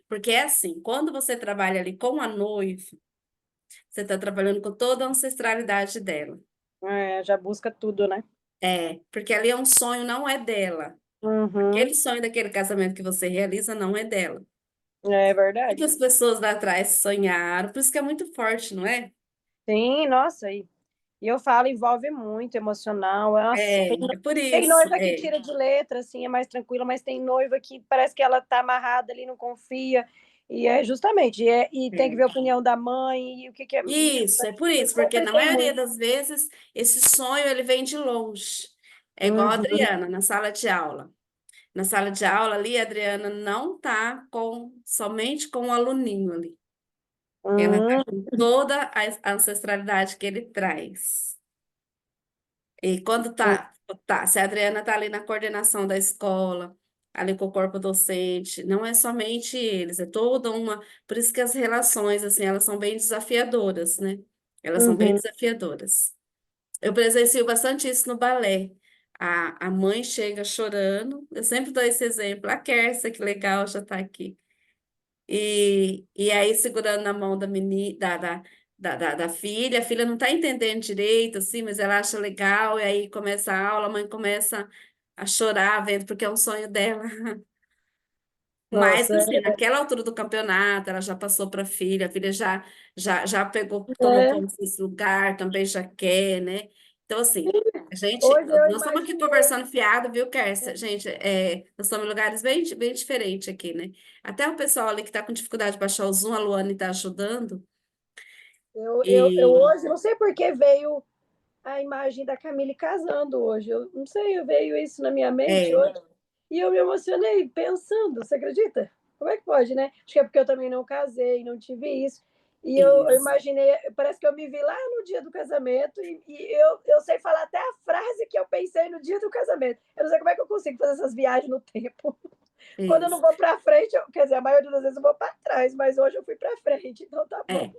Porque é assim, quando você trabalha ali com a noiva, você está trabalhando com toda a ancestralidade dela. É, já busca tudo, né? É, porque ali é um sonho, não é dela. Uhum, Aquele sonho daquele casamento que você realiza não é dela. é verdade. Muitas pessoas lá atrás sonharam, por isso que é muito forte, não é? Sim, nossa, e eu falo, envolve muito emocional. Nossa, É por tem isso. noiva que tira de letra, assim, é mais tranquila, mas tem noiva que parece que ela tá amarrada ali, não confia. E é justamente, e tem que ver É. a opinião da mãe, e o que que é. Isso, é por isso, porque Sempre na tem maioria muito. das vezes esse sonho ele vem de longe. É igual a Uhum, Adriana na sala de aula. Na sala de aula ali, a Adriana não tá com somente com o aluninho ali. Ela tá uhum, com toda a ancestralidade que ele traz. E quando se a Adriana tá ali na coordenação da escola, ali com o corpo docente, não é somente eles, é toda uma. Por isso que as relações, assim, elas são bem desafiadoras, né? Elas são bem uhum. desafiadoras. Eu presencio bastante isso no balé. A mãe chega chorando, eu sempre dou esse exemplo. A Kersia, que legal, já está aqui. E aí, segurando na mão da, meni, da filha, a filha não está entendendo direito, assim, mas ela acha legal, e aí começa a aula, a mãe começa a chorar, vendo, porque é um sonho dela. Mas, Nossa, assim, naquela altura do campeonato, ela já passou para a filha já pegou, tomou é. posse desse lugar, também já quer, né? Então, assim, Hoje eu nós estamos aqui imaginei, conversando fiado, viu, Kércia? Gente, nós estamos em lugares bem diferentes aqui, né? Até o pessoal ali que está com dificuldade de baixar o Zoom, a Luane está ajudando. eu E hoje, não sei por que veio a imagem da Camille casando hoje. Eu não sei, veio isso na minha mente é, hoje. E eu me emocionei pensando, você acredita? Como é que pode, né? Acho que é porque eu também não casei, não tive isso. E eu isso. imaginei, parece que eu me vi lá no dia do casamento eu sei falar até a frase que eu pensei no dia do casamento. Eu não sei como é que eu consigo fazer essas viagens no tempo. Quando eu não Isso. vou para frente, quer dizer, a maioria das vezes eu vou para trás, mas hoje eu fui para frente, então tá bom. É.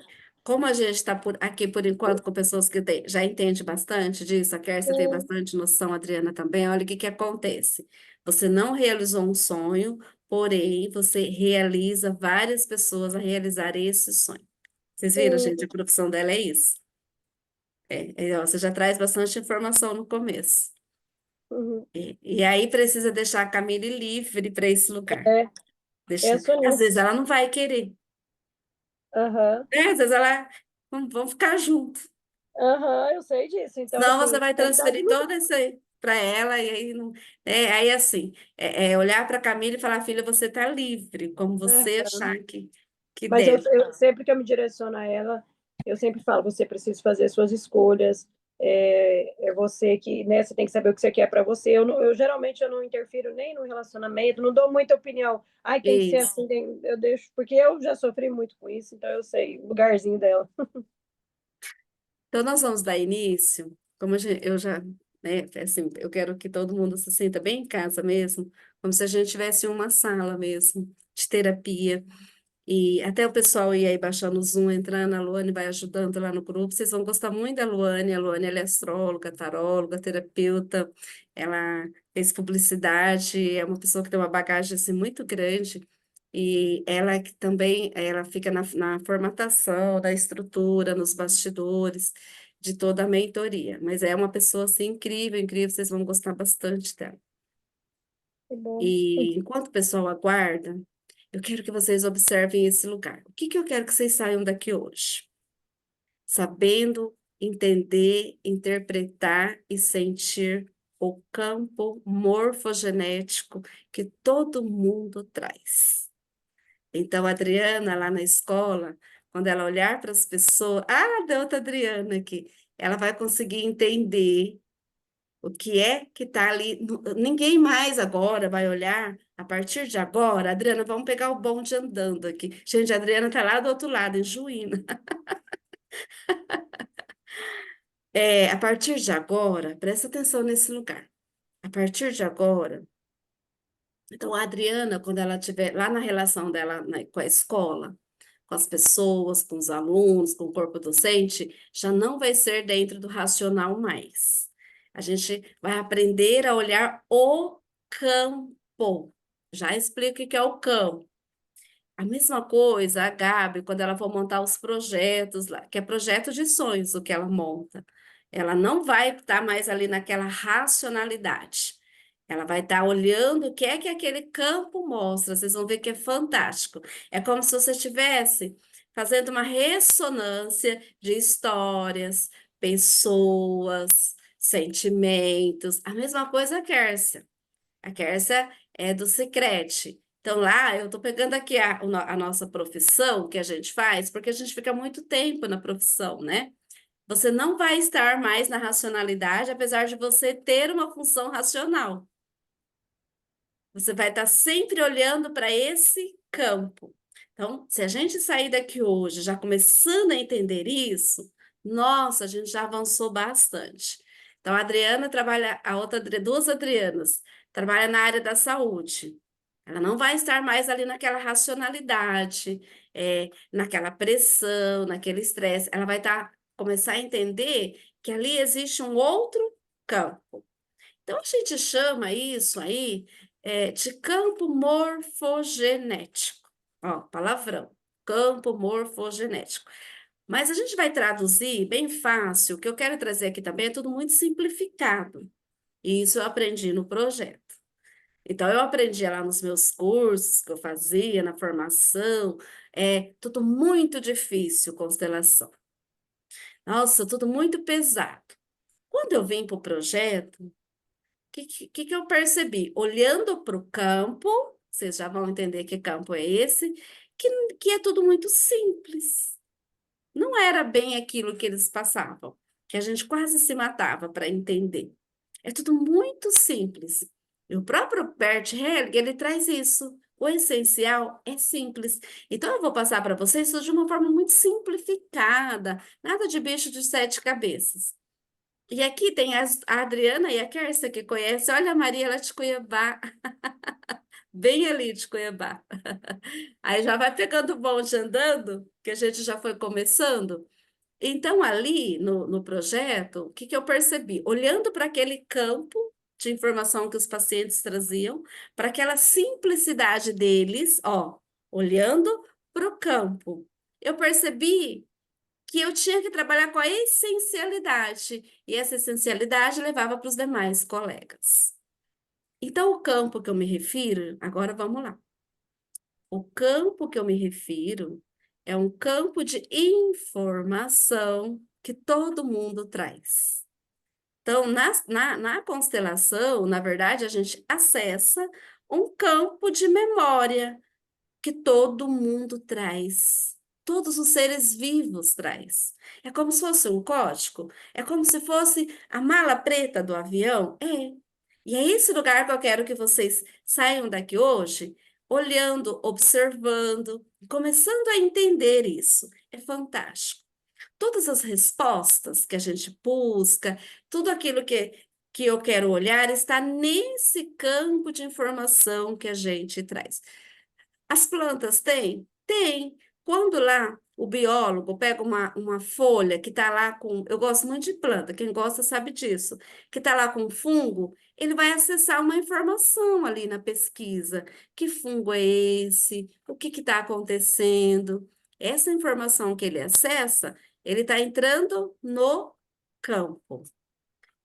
Como a gente está aqui por enquanto com pessoas que já entendem bastante disso, a Kércia tem Sim, bastante noção, a Adriana também, olha o que que acontece. Você não realizou um sonho, porém você realiza várias pessoas a realizar esse sonho. Vocês viram, sim. gente, a profissão dela é isso. Ó, você já traz bastante informação no começo. Uhum. E aí precisa deixar a Camille livre para esse lugar. É, Deixa, penso às vezes nisso. ela não vai querer, Aham. né? Às vezes ela vamos ficar junto. Aham, eu sei disso. Então, Senão você assim, vai tem que dar transferir livre. todo isso aí para ela, e aí não. Aí assim, olhar para a Camila e falar, filha, você está livre, como você achar que Mas deve. sempre que eu me direciono a ela, eu sempre falo: você precisa fazer suas escolhas. É você que, né, você tem que saber o que você quer para você. Eu geralmente eu não interfiro nem no relacionamento, não dou muita opinião. Ai, tem que ser Isso. assim, eu deixo, porque eu já sofri muito com isso, então eu sei o lugarzinho dela. Então, nós vamos dar início, como eu já, né, assim, eu quero que todo mundo se sinta bem em casa mesmo, como se a gente tivesse uma sala mesmo de terapia. E até o pessoal ir aí baixando o Zoom, entrando, a Luane vai ajudando lá no grupo. Vocês vão gostar muito da Luane. A Luane, ela é astróloga, taróloga, terapeuta. Ela fez publicidade, é uma pessoa que tem uma bagagem assim, muito grande. E ela que também, ela fica na formatação da estrutura, nos bastidores de toda a mentoria. Mas é uma pessoa assim incrível, incrível. Vocês vão gostar bastante dela. Que bom. E enquanto o pessoal aguarda, eu quero que vocês observem esse lugar. O que que eu quero que vocês saiam daqui hoje? Sabendo entender, interpretar e sentir o campo morfogenético que todo mundo traz. Então, a Adriana, lá na escola, quando ela olhar para as pessoas, deu outra Adriana aqui, ela vai conseguir entender o que é que está ali? Ninguém mais agora vai olhar. A partir de agora, Adriana, vamos pegar o bonde andando aqui. Gente, a Adriana está lá do outro lado, em Juína. A partir de agora, presta atenção nesse lugar. A partir de agora, então a Adriana, quando ela estiver lá na relação dela, né, com a escola, com as pessoas, com os alunos, com o corpo docente, já não vai ser dentro do racional mais. A gente vai aprender a olhar o campo. Já explico o que é o campo. A mesma coisa, a Gabi, quando ela for montar os projetos lá, que é projeto de sonhos o que ela monta, ela não vai estar mais ali naquela racionalidade. Ela vai estar olhando o que aquele campo mostra. Vocês vão ver que é fantástico. É como se você estivesse fazendo uma ressonância de histórias, pessoas, sentimentos. A mesma coisa a Kércia. A Kércia é do Sicredi. Então, lá, eu estou pegando aqui a nossa profissão que a gente faz, porque a gente fica muito tempo na profissão, né? Você não vai estar mais na racionalidade, apesar de você ter uma função racional. Você vai estar sempre olhando para esse campo. Então, se a gente sair daqui hoje já começando a entender isso, nossa, a gente já avançou bastante. Então, a Adriana trabalha, duas Adrianas, trabalha na área da saúde. Ela não vai estar mais ali naquela racionalidade, naquela pressão, naquele estresse. Ela vai começar a entender que ali existe um outro campo. Então, a gente chama isso aí de campo morfogenético. Ó, palavrão, campo morfogenético. Mas a gente vai traduzir bem fácil. O que eu quero trazer aqui também é tudo muito simplificado. E isso eu aprendi no projeto. Então, eu aprendi lá nos meus cursos que eu fazia, na formação, tudo muito difícil, constelação. Nossa, tudo muito pesado. Quando eu vim para o projeto, que eu percebi? Olhando para o campo, vocês já vão entender que campo é esse, que é tudo muito simples. Não era bem aquilo que eles passavam, que a gente quase se matava para entender. É tudo muito simples. E o próprio Bert Hellinger, ele traz isso. O essencial é simples. Então, eu vou passar para vocês isso de uma forma muito simplificada, nada de bicho de sete cabeças. E aqui tem a Adriana e a Kércia que conhece. Olha a Maria, ela é de Cuiabá, bem ali de Cuiabá. Aí já vai pegando o bonde andando, que a gente já foi começando. Então, ali no projeto, o que eu percebi? Olhando para aquele campo de informação que os pacientes traziam, para aquela simplicidade deles, ó, olhando para o campo, eu percebi que eu tinha que trabalhar com a essencialidade, e essa essencialidade levava para os demais colegas. Então, o campo que eu me refiro, agora vamos lá. O campo que eu me refiro é um campo de informação que todo mundo traz. Então, na constelação, na verdade, a gente acessa um campo de memória que todo mundo traz. Todos os seres vivos traz. É como se fosse um código, é como se fosse a mala preta do avião. É. E é esse lugar que eu quero que vocês saiam daqui hoje, olhando, observando, começando a entender isso. É fantástico. Todas as respostas que a gente busca, tudo aquilo que eu quero olhar, está nesse campo de informação que a gente traz. As plantas têm? Tem. Quando lá o biólogo pega uma folha que está lá com. Eu gosto muito de planta, quem gosta sabe disso. Que está lá com fungo, ele vai acessar uma informação ali na pesquisa. Que fungo é esse? O que está acontecendo? Essa informação que ele acessa, ele está entrando no campo.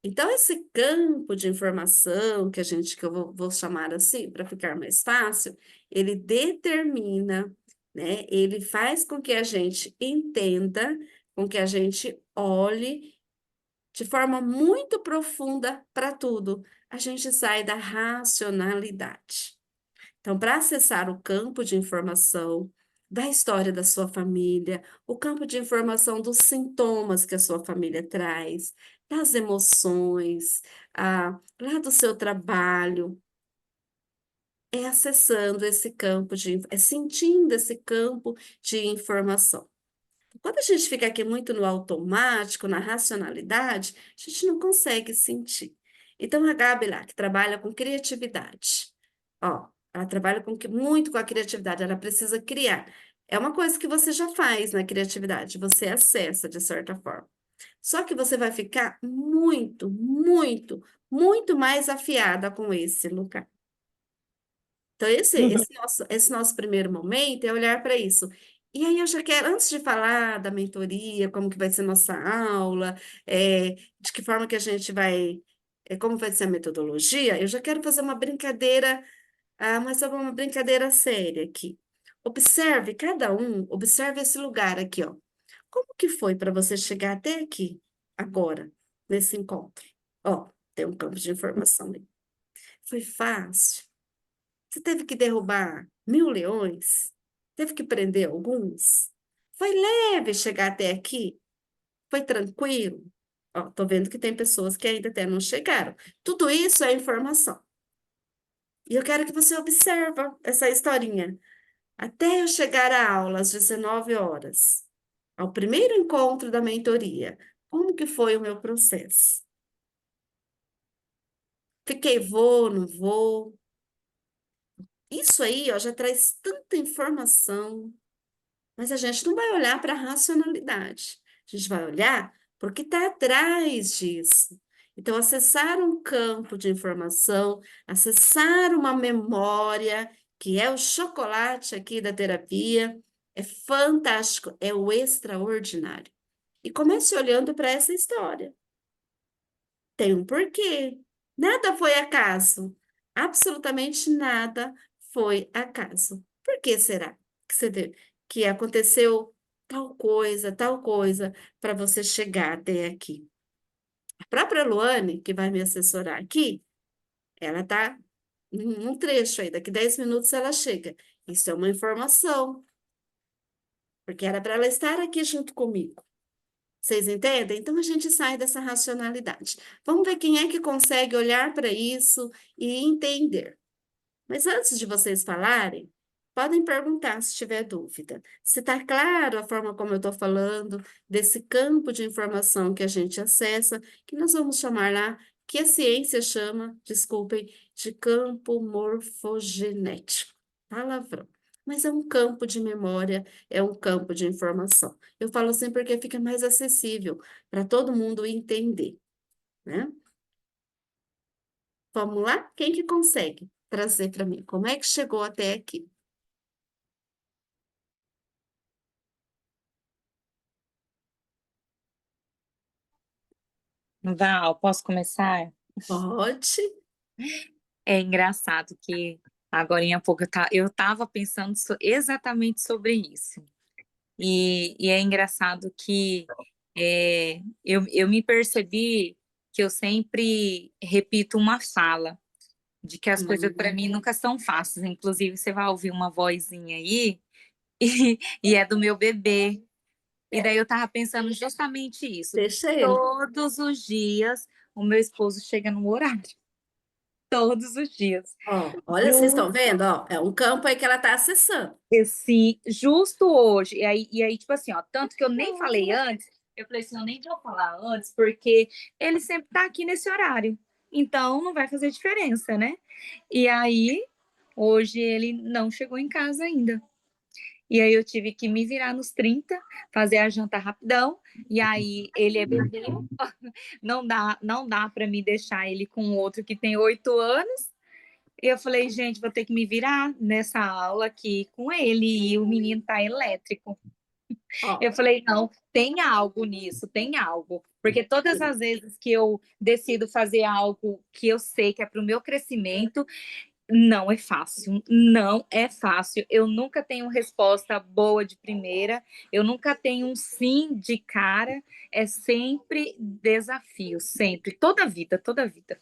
Então, esse campo de informação que eu vou chamar assim, para ficar mais fácil, ele determina, né? Ele faz com que a gente entenda, com que a gente olhe de forma muito profunda para tudo. A gente sai da racionalidade. Então, para acessar o campo de informação da história da sua família, o campo de informação dos sintomas que a sua família traz, das emoções, lá do seu trabalho, é acessando esse campo é sentindo esse campo de informação. Quando a gente fica aqui muito no automático, na racionalidade, a gente não consegue sentir. Então, a Gabi lá, que trabalha com criatividade, ó, ela trabalha muito com a criatividade, ela precisa criar. É uma coisa que você já faz na criatividade, você acessa de certa forma. Só que você vai ficar muito mais afiada com esse lugar. Então, esse nosso primeiro momento é olhar para isso. E aí eu já quero, antes de falar da mentoria, como que vai ser nossa aula, de que forma que a gente vai, como vai ser a metodologia, eu já quero fazer uma brincadeira, mas é uma brincadeira séria aqui. Observe esse lugar aqui, ó. Como que foi para você chegar até aqui, agora, nesse encontro? Ó, tem um campo de informação aí. Foi fácil? Você teve que derrubar 1.000 leões? Teve que prender alguns? Foi leve chegar até aqui? Foi tranquilo? Ó, tô vendo que tem pessoas que ainda até não chegaram. Tudo isso é informação. E eu quero que você observe essa historinha. Até eu chegar à aula às 19 horas, ao primeiro encontro da mentoria, como que foi o meu processo? Fiquei, vou, não vou? Isso aí, ó, já traz tanta informação. Mas a gente não vai olhar para a racionalidade. A gente vai olhar para o que está atrás disso. Então, acessar um campo de informação, acessar uma memória, que é o chocolate aqui da terapia, é fantástico, é o extraordinário. E comece olhando para essa história. Tem um porquê. Nada foi acaso. Absolutamente nada foi acaso. Por que será que aconteceu tal coisa, para você chegar até aqui? A própria Luane, que vai me assessorar aqui, ela está num trecho aí, daqui 10 minutos ela chega. Isso é uma informação, porque era para ela estar aqui junto comigo. Vocês entendem? Então a gente sai dessa racionalidade. Vamos ver quem é que consegue olhar para isso e entender. Mas antes de vocês falarem, podem perguntar se tiver dúvida. Se está claro a forma como eu estou falando, desse campo de informação que a gente acessa, que nós vamos chamar lá, que a ciência chama, desculpem, de campo morfogenético. Palavrão. Mas é um campo de memória, é um campo de informação. Eu falo assim porque fica mais acessível para todo mundo entender, né? Vamos lá? Quem que consegue trazer para mim? Como é que chegou até aqui? Val, posso começar? Pode. É engraçado que agora há pouco eu tava pensando exatamente sobre isso. E é engraçado que eu me percebi que eu sempre repito uma fala, de que as coisas para Hum, mim nunca são fáceis. Inclusive, você vai ouvir uma vozinha aí, e é do meu bebê. E daí eu tava pensando justamente isso. deixa ele. Todos os dias o meu esposo chega no horário. Todos os dias. Ó, olha, vocês estão vendo? Ó, é um campo aí que ela está acessando. Esse, justo hoje. E aí, tipo assim, ó, tanto que eu nem falei antes, eu falei assim, eu nem vou falar antes, porque ele sempre tá aqui nesse horário. Então não vai fazer diferença, né? E aí, hoje ele não chegou em casa ainda. E aí eu tive que me virar nos 30, fazer a janta rapidão. E aí ele é bebê, não dá para me deixar ele com outro que tem 8 anos. E eu falei, gente, vou ter que me virar nessa aula aqui com ele, e o menino tá elétrico. Ó, Eu falei, não, tem algo nisso, tem algo. Porque todas as vezes que eu decido fazer algo que eu sei que é para o meu crescimento, não é fácil, não é fácil. Eu nunca tenho resposta boa de primeira, eu nunca tenho um sim de cara, é sempre desafio, sempre, toda a vida, toda a vida.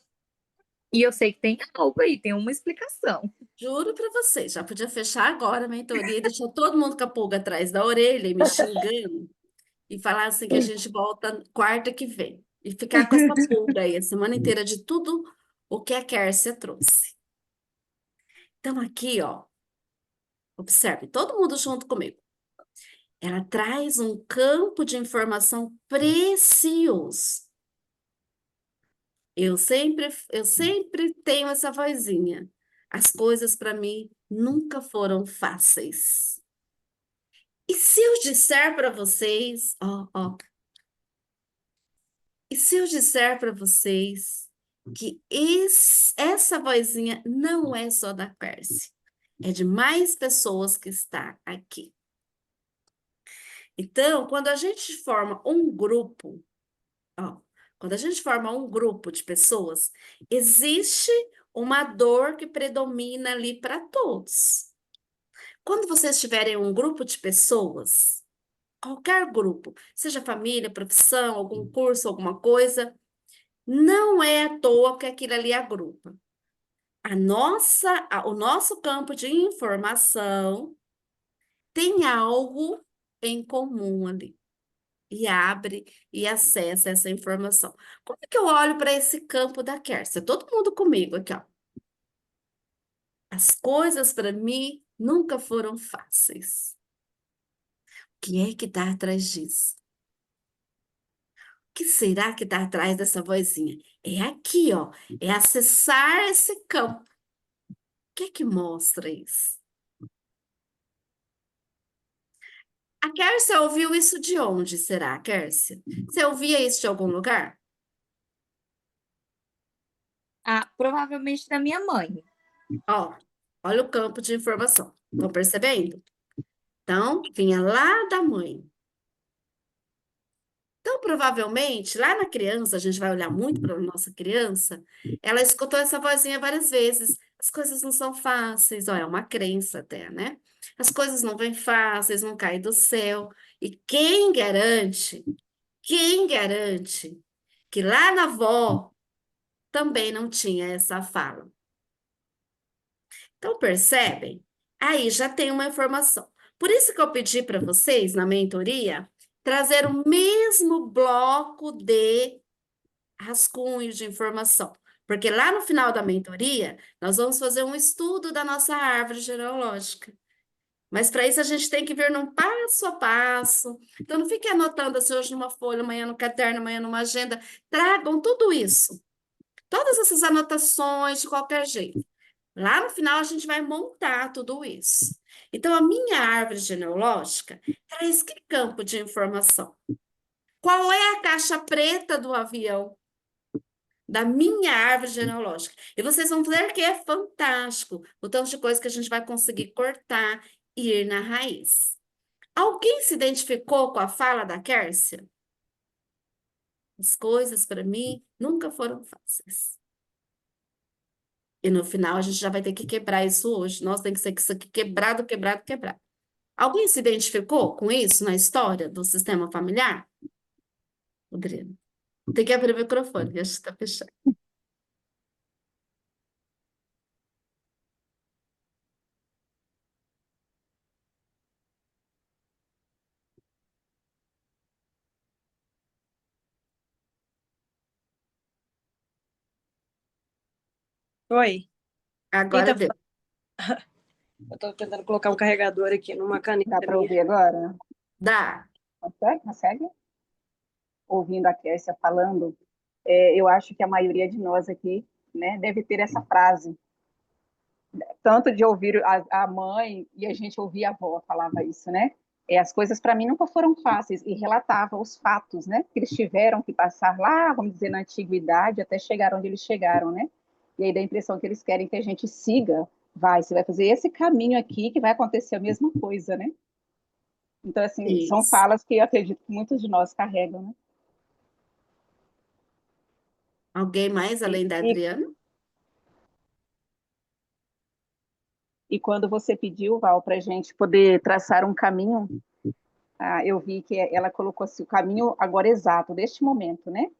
E eu sei que tem algo aí, tem uma explicação. juro para vocês, já podia fechar agora a mentoria e deixar todo mundo com a pulga atrás da orelha e me xingando e falar assim que a gente volta quarta que vem. E ficar com essa pulga aí a semana inteira de tudo o que a Kércia trouxe. Então, aqui, ó, observe, todo mundo junto comigo. Ela traz um campo de informação precioso. Eu sempre tenho essa vozinha. As coisas para mim nunca foram fáceis. E se eu disser para vocês, ó, ó, e se eu disser para vocês que essa vozinha não é só da Percy? é de mais pessoas que está aqui. Então, quando a gente forma um grupo, ó, quando a gente forma um grupo de pessoas, existe uma dor que predomina ali para todos. Quando vocês tiverem um grupo de pessoas, qualquer grupo, seja família, profissão, algum curso, alguma coisa, não é à toa que aquilo ali agrupa. O nosso campo de informação tem algo em comum ali e abre e acessa essa informação. Como é que eu olho para esse campo da Kércia? Todo mundo comigo aqui, ó. As coisas para mim nunca foram fáceis. O que é que está atrás disso? O que será que está atrás dessa vozinha? É aqui, ó. É acessar esse campo. O que é que mostra isso? A Kércia ouviu isso de onde, será, Kércia? Você ouvia isso de algum lugar? Ah, provavelmente da minha mãe. Ó, olha o campo de informação. Estão percebendo? Então, vinha lá da mãe. Então, provavelmente, lá na criança, a gente vai olhar muito para a nossa criança, ela escutou essa vozinha várias vezes. As coisas não são fáceis, ó, é uma crença até, né? As coisas não vêm fáceis, não caem do céu. E quem garante que lá na avó também não tinha essa fala? Então, percebem? Aí já tem uma informação. Por isso que eu pedi para vocês, na mentoria, trazer o mesmo bloco de rascunho de informação. Porque lá no final da mentoria, nós vamos fazer um estudo da nossa árvore genealógica. Mas para isso a gente tem que ver num passo a passo. Então não fique anotando assim hoje numa folha, amanhã no caderno, amanhã numa agenda. Tragam tudo isso. Todas essas anotações de qualquer jeito. Lá no final a gente vai montar tudo isso. Então a minha árvore genealógica traz que campo de informação? Qual é a caixa preta do avião? Da minha árvore genealógica. E vocês vão ver que é fantástico o tanto de coisa que a gente vai conseguir cortar e ir na raiz. Alguém se identificou com a fala da Kércia? As coisas, para mim, nunca foram fáceis. E no final a gente já vai ter que quebrar isso hoje. Nós tem que ser isso aqui quebrado, quebrado, quebrado. Alguém se identificou com isso na história do sistema familiar? Rodrigo. Tem que abrir o microfone, acho que está fechado. Oi. Agora Então, deu. eu estou tentando colocar um carregador aqui numa Dá caneta para minha. ouvir agora? Dá. Consegue? Consegue? Ouvindo a Kércia falando, eu acho que a maioria de nós aqui, né, deve ter essa frase, tanto de ouvir a mãe e a gente ouvir a avó falava isso, né? As coisas para mim nunca foram fáceis e relatava os fatos, né? Que eles tiveram que passar lá, vamos dizer, na antiguidade até chegar onde eles chegaram, né? E aí dá a impressão que eles querem que a gente siga, você vai fazer esse caminho aqui que vai acontecer a mesma coisa, né? Então, assim, são Isso. falas que eu acredito que muitos de nós carregam, né? Alguém mais E, além da e, Adriana? e quando você pediu, Val, para a gente poder traçar um caminho, eu vi que ela colocou assim, o caminho agora exato, deste momento, né?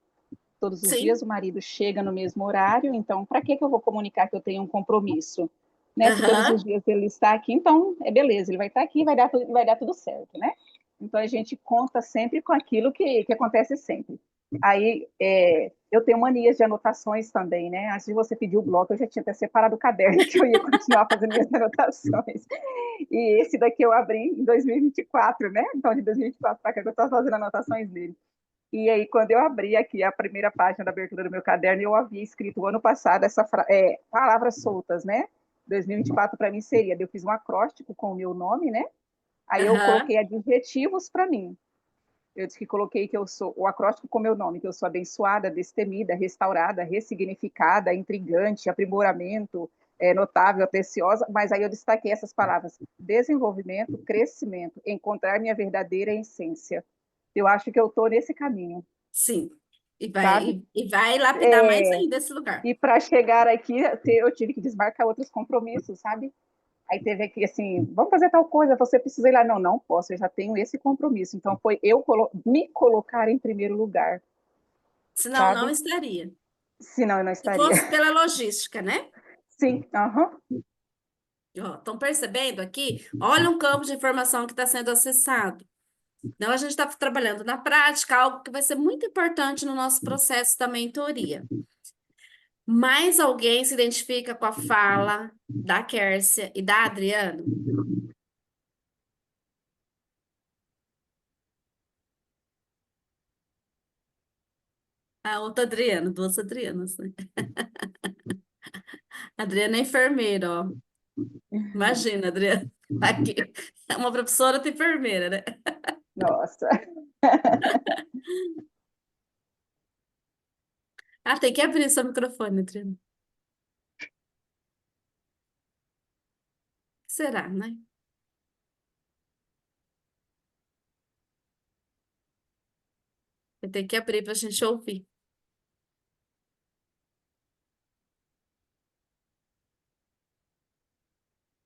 Todos os dias Sim. o marido chega no mesmo horário, então para que eu vou comunicar que eu tenho um compromisso? Né? Se todos os Aham. dias ele está aqui, então é beleza, ele vai estar aqui, vai dar tudo certo, né? Então a gente conta sempre com aquilo que acontece sempre. Aí eu tenho manias de anotações também, né? Antes de você pedir o bloco, eu já tinha até separado o caderno que eu ia continuar fazendo minhas anotações. E esse daqui eu abri em 2024, né? Então de 2024 para cá eu estou fazendo anotações dele. E aí, quando eu abri aqui a primeira página da abertura do meu caderno, eu havia escrito o ano passado palavras soltas, né? 2024 para mim seria, eu fiz um acróstico com o meu nome, né? Aí eu Aham. coloquei adjetivos para mim. Eu disse que coloquei que eu sou o acróstico com meu nome, que eu sou abençoada, destemida, restaurada, ressignificada, intrigante, aprimoramento, notável, atenciosa, mas aí eu destaquei essas palavras: desenvolvimento, crescimento, encontrar minha verdadeira essência. Eu acho que eu estou nesse caminho, Sim. sabe? E vai lapidar mais É, ainda esse lugar. e para chegar aqui, eu tive que desmarcar outros compromissos, sabe? Aí teve aqui assim, vamos fazer tal coisa, você precisa ir lá. Não, não posso, eu já tenho esse compromisso. Então foi eu me colocar em primeiro lugar, Senão não sabe? estaria. Senão eu não Se estaria. fosse pela logística, né? Sim, aham. Estão percebendo aqui? Olha um campo de informação que está sendo acessado. Então, a gente está trabalhando na prática, algo que vai ser muito importante no nosso processo da mentoria. Mais alguém se identifica com a fala da Kércia e da Adriana? A outra Adriana, duas Adrianas, né? A Adriana é enfermeira, ó. Imagina, Adriana. Aqui, é uma professora de enfermeira, né? Nossa. Ah, tem que abrir seu microfone, Adriana. Será, né? Vai ter que abrir para a gente ouvir.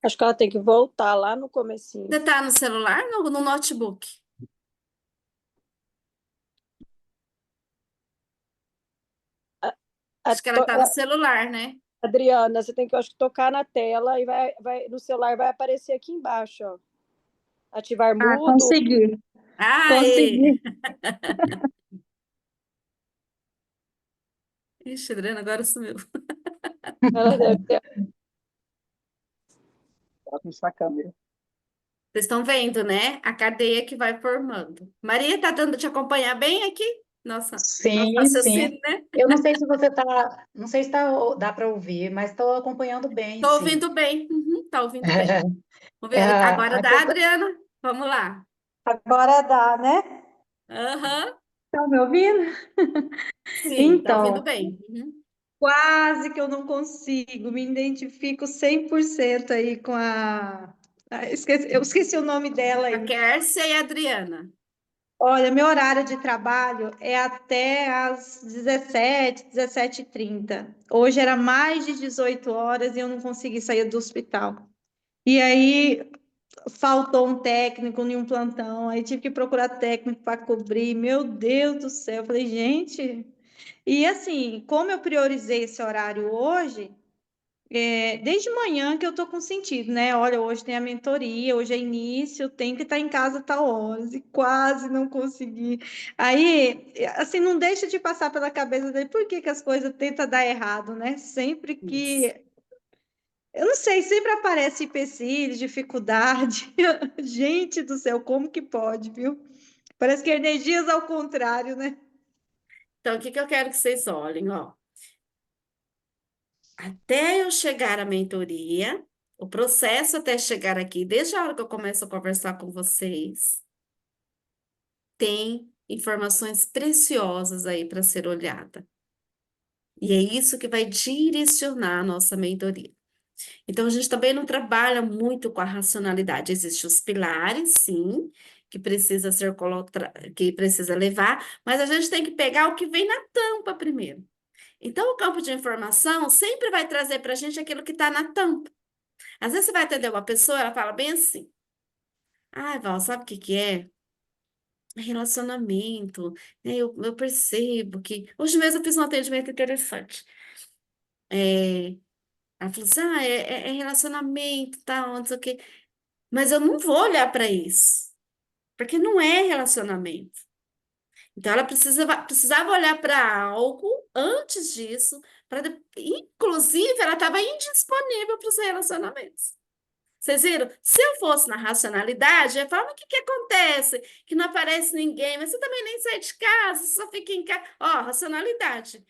Acho que ela tem que voltar lá no Você comecinho. está no celular ou no notebook? A- Acho que ela está no celular, né? Adriana, você tem que, eu acho que, tocar na tela e no celular vai aparecer aqui embaixo, ó. Ativar Ah, mudo. consegui, Aê! consegui. Ixi, Adriana, agora sumiu. Ela deve ter. Ela puxou a câmera. Vocês estão vendo, né? A cadeia que vai formando. Maria, tá dando te acompanhar bem aqui? Nossa, nosso Sim, sim. raciocínio, né? Eu não sei se não sei se dá para ouvir, mas estou acompanhando bem, Tô sim. ouvindo bem. Uhum, tá ouvindo bem. Vamos É, ver. Agora aqui da Adriana. Vamos lá. agora dá, né? Aham. Estão me ouvindo? Sim, tá ouvindo Então, bem. Uhum. quase que eu não consigo, me identifico 100% aí com eu esqueci o nome dela A aí. Kércia e a Adriana. Olha, meu horário de trabalho é até às 17, 17h30. Hoje era mais de 18 horas e eu não consegui sair do hospital. E aí faltou um técnico em um plantão, aí tive que procurar técnico para cobrir. Meu Deus do céu, eu falei, gente. E assim, como eu priorizei esse horário hoje, desde manhã que eu tô com sentido, né? Olha, hoje tem a mentoria, hoje é início, eu tenho que estar em casa a tal horas, e quase não consegui. Aí, assim, não deixa de passar pela cabeça dele, por que que as coisas tentam dar errado, né? Sempre Isso. que, eu não sei, sempre aparece empecilho, dificuldade. Gente do céu, como que pode, viu? Parece que energias ao contrário, né? Então, o que que eu quero que vocês olhem, ó? Até eu chegar à mentoria, o processo até chegar aqui, desde a hora que eu começo a conversar com vocês, tem informações preciosas aí para ser olhada. E é isso que vai direcionar a nossa mentoria. Então, a gente também não trabalha muito com a racionalidade. Existem os pilares, sim, que precisa que precisa levar, mas a gente tem que pegar o que vem na tampa primeiro. Então, o campo de informação sempre vai trazer para a gente aquilo que está na tampa. Às vezes você vai atender uma pessoa, ela fala bem assim: ah, Val, sabe o que que é? Relacionamento, né? Eu percebo que. Hoje mesmo eu fiz um atendimento interessante. Ela falou assim: ah, é relacionamento, tal, não sei o quê. Mas eu não vou olhar para isso, porque não é relacionamento. Então, ela precisava olhar para algo antes disso, inclusive, ela estava indisponível para os relacionamentos. Vocês viram? Se eu fosse na racionalidade, eu ia falar, mas o que que acontece? Que não aparece ninguém, mas você também nem sai de casa, você só fica em casa. Ó, racionalidade.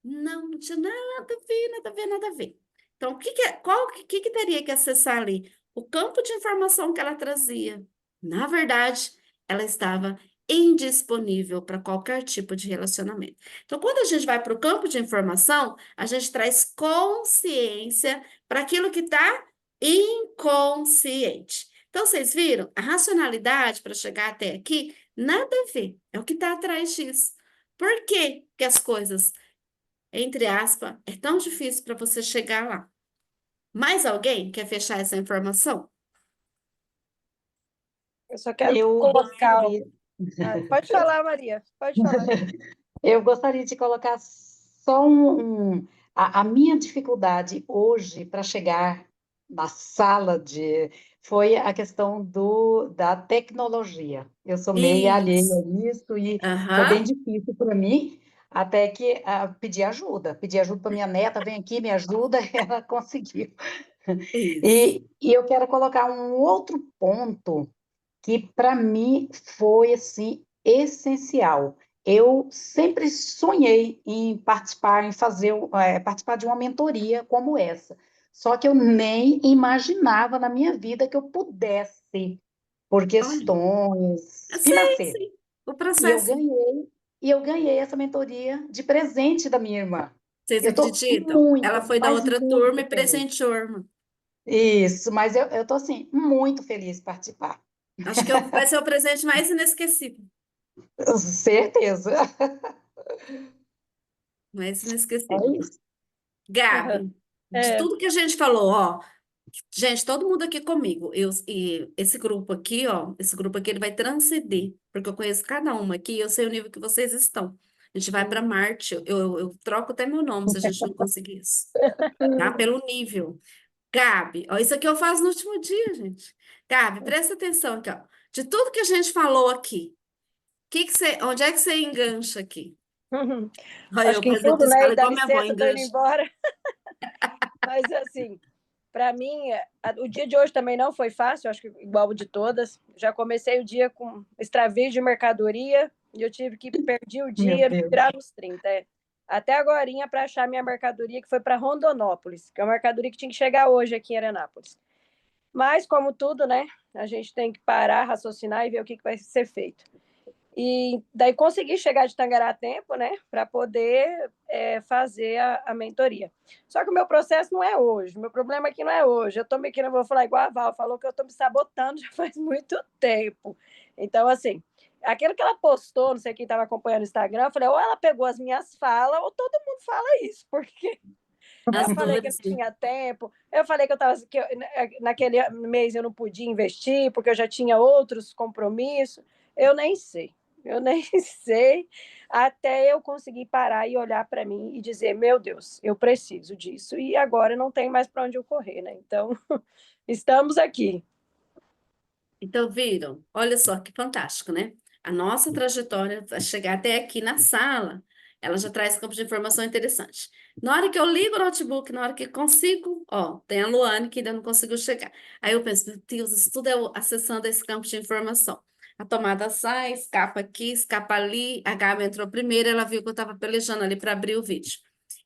Não, não tinha nada a ver, nada a ver, nada a ver. Então, o que teria que acessar ali? O campo de informação que ela trazia. Na verdade, ela estava indisponível para qualquer tipo de relacionamento. Então, quando a gente vai para o campo de informação, a gente traz consciência para aquilo que está inconsciente. Então, vocês viram? A racionalidade para chegar até aqui, nada a ver. É o que está atrás disso. Por que que as coisas, entre aspas, é tão difícil para você chegar lá? Mais alguém quer fechar essa informação? Eu só quero Eu colocar. gostaria, Pode falar, Maria, pode falar. eu gostaria de colocar só a minha dificuldade hoje para chegar na sala de foi a questão da tecnologia. Eu sou meio alheia Isso. a isso e foi bem Aham. difícil para mim, até que pedi ajuda para minha neta, vem aqui, me ajuda, ela conseguiu. Isso. E eu quero colocar um outro ponto que para mim foi assim essencial. Eu sempre sonhei em participar, participar de uma mentoria como essa. Só que eu nem imaginava na minha vida que eu pudesse, por Olha, eu questões sei, financeiras. sim. O E eu processo. ganhei, e eu ganhei essa mentoria de presente da minha irmã. Vocês Eu estou acreditam? Ela muito, foi da mas outra turma muito e feliz. presenteou, irmã. Isso, mas eu estou assim, muito feliz de participar. Acho que vai ser o presente mais inesquecível. Certeza. Mais É inesquecível. isso. Aham. Gabi, de É, tudo que a gente falou, ó, gente, todo mundo aqui comigo, e esse grupo aqui, ó, esse grupo aqui, ele vai transcender, porque eu conheço cada uma aqui, eu sei o nível que vocês estão. A gente vai para Marte, eu troco até meu nome se a gente não conseguir isso, tá? Pelo nível. Gabi, ó, isso aqui eu faço no último dia, gente. Gabi, presta atenção aqui, ó. De tudo que a gente falou aqui, onde é que você engancha aqui? Olha, acho eu, que por em exemplo, tudo, eu né? falo E dá igual minha avó, licença, tô indo engancha. embora. Mas assim, para mim, o dia de hoje também não foi fácil, acho que igual o de todas. Já comecei o dia com extravio de mercadoria e eu tive que perder o Meu dia, me Deus. virar nos 30. Até agorinha para achar minha mercadoria, que foi para Rondonópolis, que é uma mercadoria que tinha que chegar hoje aqui em Arenápolis. Mas, como tudo, né? A gente tem que parar, raciocinar e ver o que vai ser feito. E daí consegui chegar de Tangará a tempo, né, para poder fazer a mentoria. Só que o meu processo não é hoje, o meu problema aqui não é hoje. Eu tô me querendo, vou falar igual a Val, falou que eu tô me sabotando já faz muito tempo. Então, assim, aquilo que ela postou, não sei quem estava acompanhando no Instagram, eu falei, ou ela pegou as minhas falas, ou todo mundo fala isso, porque As eu falei que dores, não tinha tempo, eu falei que naquele mês eu não podia investir, porque eu já tinha outros compromissos. Eu nem sei. Eu nem sei, até eu conseguir parar e olhar para mim e dizer, meu Deus, eu preciso disso. E agora não tem mais para onde eu correr, né? Então, estamos aqui. então, viram? Olha só que fantástico, né? A nossa trajetória para chegar até aqui na sala, ela já traz um campo de informação interessante. Na hora que eu ligo o notebook, na hora que consigo, ó, tem a Luane que ainda não conseguiu chegar. Aí eu penso, meu Deus, isso tudo é acessando esse campo de informação. A tomada sai, escapa aqui, escapa ali. A Gabi entrou primeiro, ela viu que eu estava pelejando ali para abrir o vídeo.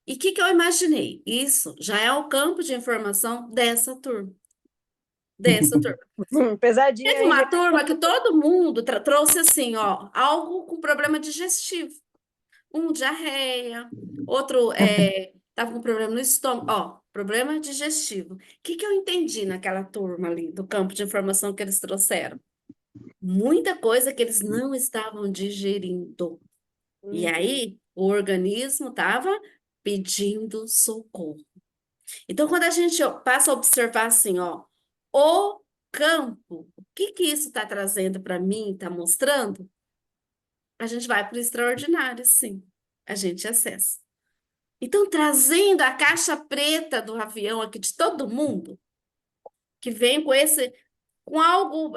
E o que que eu imaginei? Isso já é o campo de informação dessa turma. Dessa turma. Pesadinho, Teve hein, uma gente? turma que todo mundo trouxe assim, ó, algo com problema digestivo. Um diarreia, outro tava com problema no estômago, ó, problema digestivo. O que que eu entendi naquela turma ali, do campo de informação que eles trouxeram? Muita coisa que eles não estavam digerindo. E aí, o organismo estava pedindo socorro. Então, quando a gente passa a observar assim, ó, o campo, o que que isso está trazendo para mim, está mostrando, a gente vai para o extraordinário, sim. A gente acessa. Então, trazendo a caixa preta do avião aqui de todo mundo, que vem com algo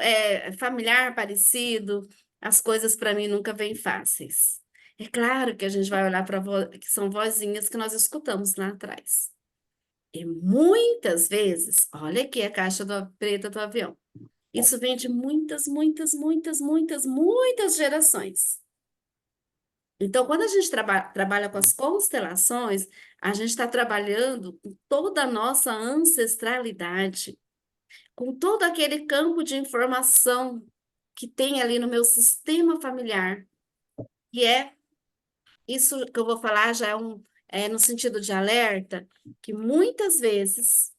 familiar parecido, as coisas para mim nunca vêm fáceis. É claro que a gente vai olhar para que são vozinhas que nós escutamos lá atrás. E muitas vezes, olha aqui a caixa preta do avião. Isso vem de muitas, muitas, muitas, muitas, muitas gerações. Então, quando a gente trabalha com as constelações, a gente está trabalhando com toda a nossa ancestralidade, com todo aquele campo de informação que tem ali no meu sistema familiar, que é isso que eu vou falar já é no sentido de alerta, que muitas vezes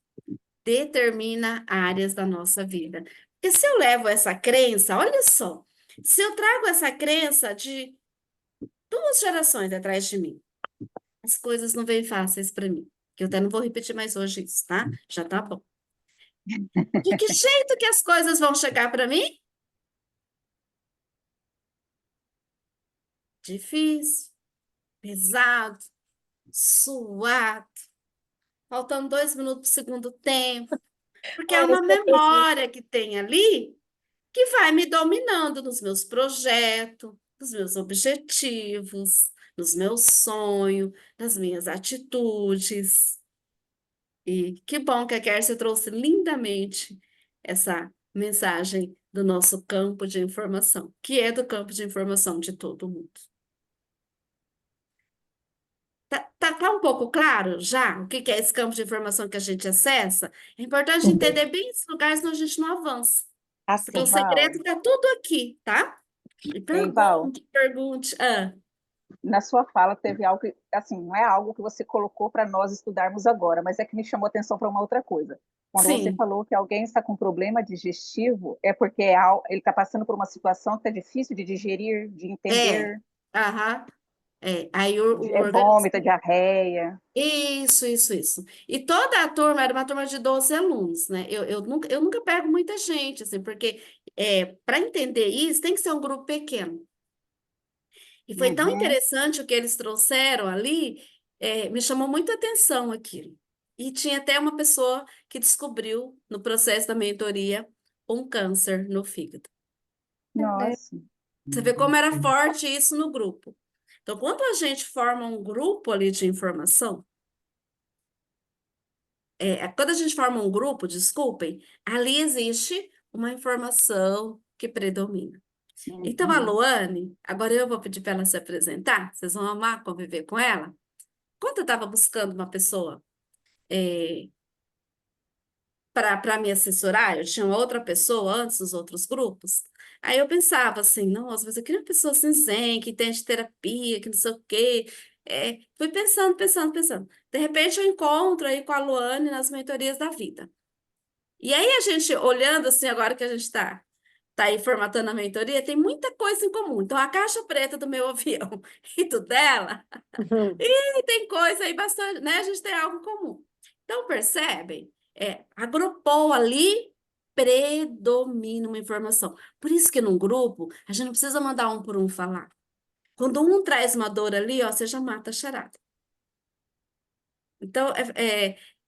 determina áreas da nossa vida. Porque se eu levo essa crença, olha só, se eu trago essa crença de 2 gerações atrás de mim, as coisas não vêm fáceis para mim. Que eu até não vou repetir mais hoje isso, tá? Já tá bom. De que jeito que as coisas vão chegar para mim? Difícil, pesado, suado, faltando 2 minutos para o segundo tempo, porque é Ah, uma esse é perfeito. memória que tem ali que vai me dominando nos meus projetos, nos meus objetivos, nos meus sonhos, nas minhas atitudes. E que bom que a Kércia trouxe lindamente essa mensagem do nosso campo de informação, que é do campo de informação de todo mundo. Tá um pouco claro já o que que é esse campo de informação que a gente acessa? É importante entender bem esse lugar, senão a gente não avança. Porque o Assim, segredo Val, está tudo aqui, tá? E Val, pergunte, pergunte. Ah, na sua fala teve algo que, assim, não é algo que você colocou para nós estudarmos agora, mas é que me chamou atenção para uma outra coisa. Quando você sim, falou que alguém está com problema digestivo, é porque ele está passando por uma situação que é difícil de digerir, de é. entender, Aham. É. Aí o é organismo. vômito, diarreia. Isso. E toda a turma era uma turma de 12 alunos, né? Eu nunca pego muita gente, assim, porque para entender isso tem que ser um grupo pequeno. E foi tão Uhum. interessante o que eles trouxeram ali, me chamou muito a atenção aquilo. E tinha até uma pessoa que descobriu, no processo da mentoria, um câncer no fígado. Nossa. Você vê como era forte isso no grupo. Então, quando a gente forma um grupo ali de informação, quando a gente forma um grupo, desculpem, ali existe uma informação que predomina. Então, a Uhum. Luane, agora eu vou pedir para ela se apresentar, vocês vão amar conviver com ela. Quando eu estava buscando uma pessoa para me assessorar, eu tinha uma outra pessoa antes dos outros grupos, aí eu pensava assim, nossa, mas eu queria uma pessoa assim zen, que entende terapia, que não sei o quê. Fui pensando. De repente eu encontro aí com a Luane nas mentorias da vida. E aí a gente, olhando assim, agora que a gente tá aí formatando a mentoria, tem muita coisa em comum. Então, a caixa preta do meu avião e do dela, e tem coisa aí bastante, né? A gente tem algo em comum. Então, percebem? Agrupou ali, predomina uma informação. Por isso que num grupo, a gente não precisa mandar um por um falar. Quando um traz uma dor ali, ó, você já mata a charada. Então,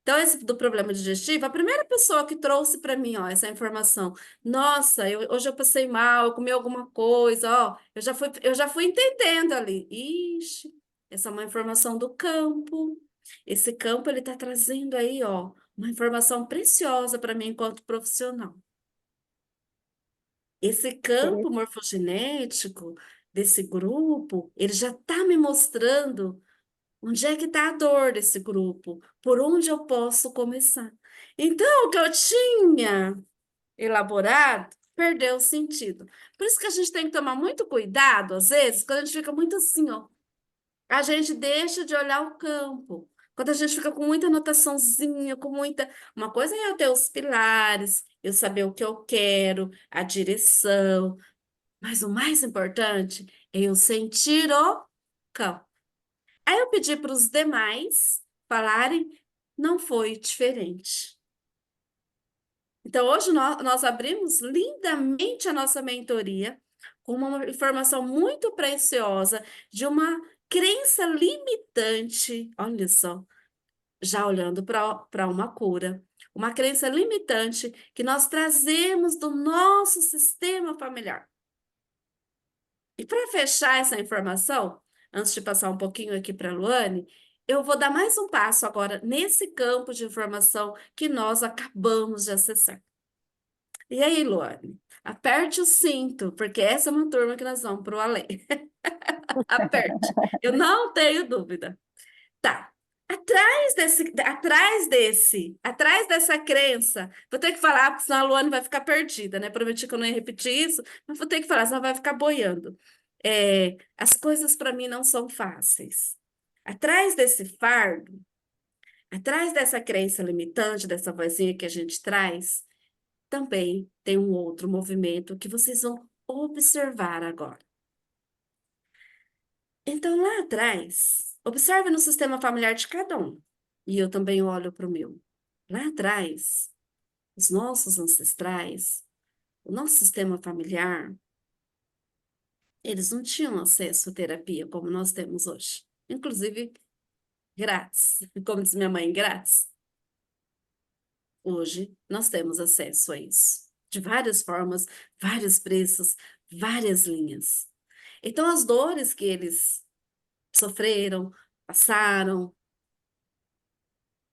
então, esse do problema digestivo, a primeira pessoa que trouxe para mim, ó, essa informação, nossa, hoje eu passei mal, eu comi alguma coisa, ó, eu já fui entendendo ali. Ixi, essa é uma informação do campo. Esse campo, ele está trazendo aí, ó, uma informação preciosa para mim enquanto profissional. Esse campo morfogenético desse grupo, ele já está me mostrando onde é que está a dor desse grupo? Por onde eu posso começar? Então, o que eu tinha elaborado perdeu o sentido. Por isso que a gente tem que tomar muito cuidado, às vezes, quando a gente fica muito assim, ó, a gente deixa de olhar o campo. Quando a gente fica com muita anotaçãozinha, com muita. Uma coisa é eu ter os pilares, eu saber o que eu quero, a direção, mas o mais importante é eu sentir o campo. Aí eu pedi para os demais falarem, não foi diferente. Então, hoje nós abrimos lindamente a nossa mentoria com uma informação muito preciosa de uma crença limitante, olha só, já olhando para uma cura, uma crença limitante que nós trazemos do nosso sistema familiar. E para fechar essa informação, antes de passar um pouquinho aqui para a Luane, eu vou dar mais um passo agora nesse campo de informação que nós acabamos de acessar. E aí, Luane, aperte o cinto, porque essa é uma turma que nós vamos para o além. Aperte, eu não tenho dúvida. Tá. Atrás dessa crença, vou ter que falar, porque senão a Luana vai ficar perdida, né? Prometi que eu não ia repetir isso, mas vou ter que falar, senão vai ficar boiando. As coisas para mim não são fáceis. Atrás desse fardo, atrás dessa crença limitante, dessa vozinha que a gente traz, também tem um outro movimento que vocês vão observar agora. Então, lá atrás, observe no sistema familiar de cada um. E eu também olho para o meu. Lá atrás, os nossos ancestrais, o nosso sistema familiar, eles não tinham acesso à terapia como nós temos hoje. Inclusive, grátis. Como diz minha mãe, grátis. Hoje, nós temos acesso a isso. De várias formas, vários preços, várias linhas. Então, as dores que eles sofreram, passaram,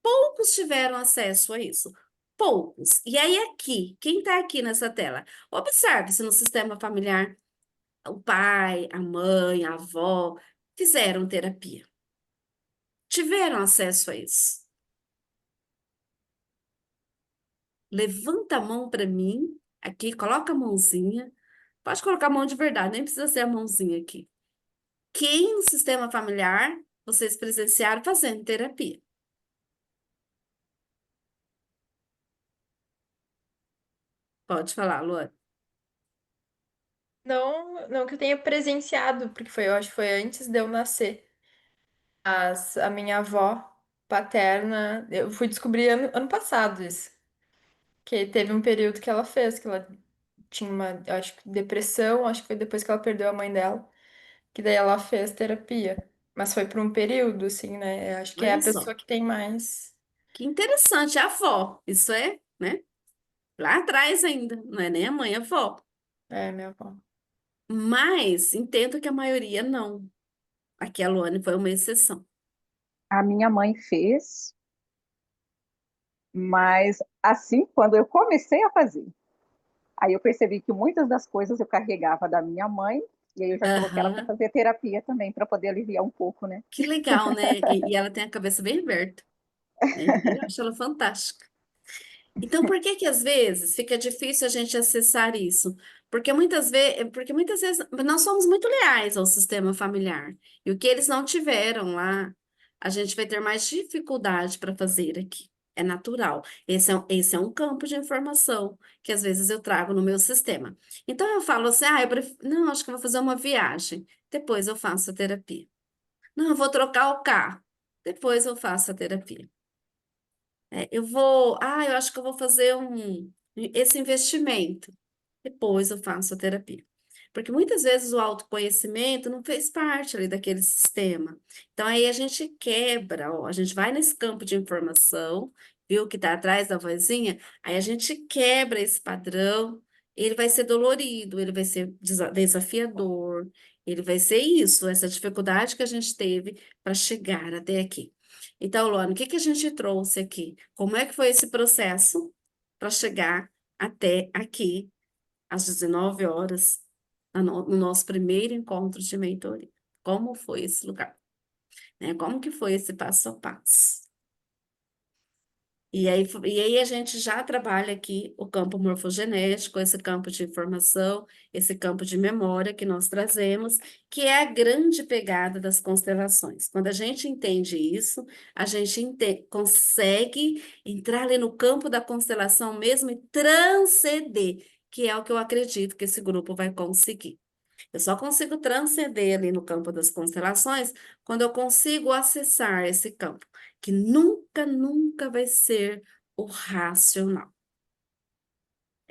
poucos tiveram acesso a isso. Poucos. E aí, aqui, quem está aqui nessa tela? Observe se no sistema familiar o pai, a mãe, a avó fizeram terapia. Tiveram acesso a isso. Levanta a mão para mim, aqui, coloca a mãozinha. Pode colocar a mão de verdade, nem precisa ser a mãozinha aqui. Quem no sistema familiar vocês presenciaram fazendo terapia? Pode falar, Luana. Não, não que eu tenha presenciado, porque foi, eu acho que foi antes de eu nascer. Mas a minha avó paterna, eu fui descobrir ano passado isso. Que teve um período que ela fez, que ela tinha uma, eu acho que depressão, acho que foi depois que ela perdeu a mãe dela, que daí ela fez terapia. Mas foi por um período, assim, né? Eu acho que é a Olha só. pessoa que tem mais. Que interessante, a avó. Isso é, né? Lá atrás ainda, não é nem a mãe, a avó. É, minha avó. Mas entendo que a maioria não. Aqui a Luane foi uma exceção. A minha mãe fez, mas assim, quando eu comecei a fazer, aí eu percebi que muitas das coisas eu carregava da minha mãe, e aí eu já coloquei ela para Aham. fazer terapia também, para poder aliviar um pouco, né? Que legal, né? E ela tem a cabeça bem aberta, né? Eu acho ela fantástica. Então, por que que às vezes fica difícil a gente acessar isso? Porque muitas vezes nós somos muito leais ao sistema familiar. E o que eles não tiveram lá, a gente vai ter mais dificuldade para fazer aqui. É natural. Esse é um campo de informação que às vezes eu trago no meu sistema. Então eu falo assim: não, acho que eu vou fazer uma viagem. Depois eu faço a terapia. Não, eu vou trocar o carro. Depois eu faço a terapia. Eu acho que eu vou fazer esse investimento. Depois eu faço a terapia. Porque muitas vezes o autoconhecimento não fez parte ali daquele sistema. Então aí a gente quebra, ó, a gente vai nesse campo de informação, viu que está atrás da vozinha, aí a gente quebra esse padrão, ele vai ser dolorido, ele vai ser desafiador, ele vai ser isso, essa dificuldade que a gente teve para chegar até aqui. Então, Luana, o que que a gente trouxe aqui? Como é que foi esse processo para chegar até aqui, às 19 horas, no nosso primeiro encontro de mentoria? Como foi esse lugar? Né? Como que foi esse passo a passo? E aí a gente já trabalha aqui o campo morfogenético, esse campo de informação, esse campo de memória que nós trazemos, que é a grande pegada das constelações. Quando a gente entende isso, a gente consegue entrar ali no campo da constelação mesmo e transcender, que é o que eu acredito que esse grupo vai conseguir. Eu só consigo transcender ali no campo das constelações quando eu consigo acessar esse campo, que nunca, nunca vai ser o racional.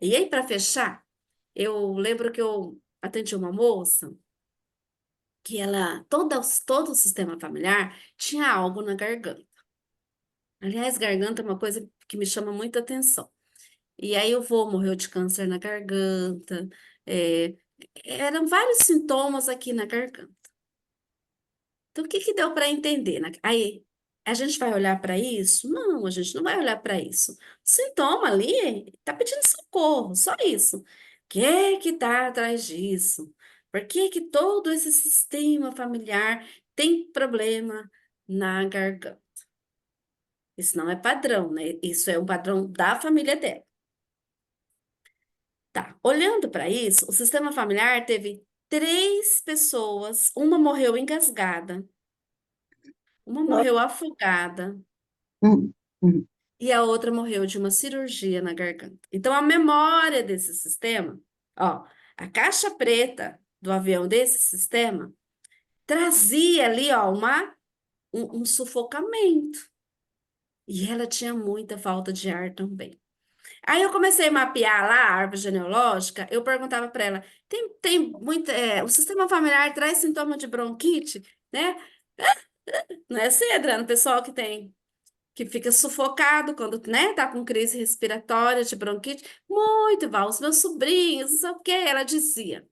E aí, para fechar, eu lembro que eu atendi uma moça que todo o sistema familiar tinha algo na garganta. Aliás, garganta é uma coisa que me chama muita atenção. E aí o vô morreu de câncer na garganta, é, eram vários sintomas aqui na garganta. Então, o que que deu para entender, né? Aí, a gente vai olhar para isso? Não, a gente não vai olhar para isso. O sintoma ali está pedindo socorro, só isso. O que é que está atrás disso? Por que que todo esse sistema familiar tem problema na garganta? Isso não é padrão, né? Isso é um padrão da família dela. Tá. Olhando para isso, o sistema familiar teve 3 pessoas, uma morreu engasgada, uma Nossa, morreu afogada Hum, hum. e a outra morreu de uma cirurgia na garganta. Então, a memória desse sistema, ó, a caixa preta do avião desse sistema trazia ali, ó, um sufocamento. E ela tinha muita falta de ar também. Aí eu comecei a mapear lá a árvore genealógica, eu perguntava para ela, tem muita, o sistema familiar traz sintoma de bronquite, né? Não é assim, Adriano? O pessoal que fica sufocado quando, né, tá com crise respiratória de bronquite. Muito, Val, os meus sobrinhos, não sei o quê, ela dizia.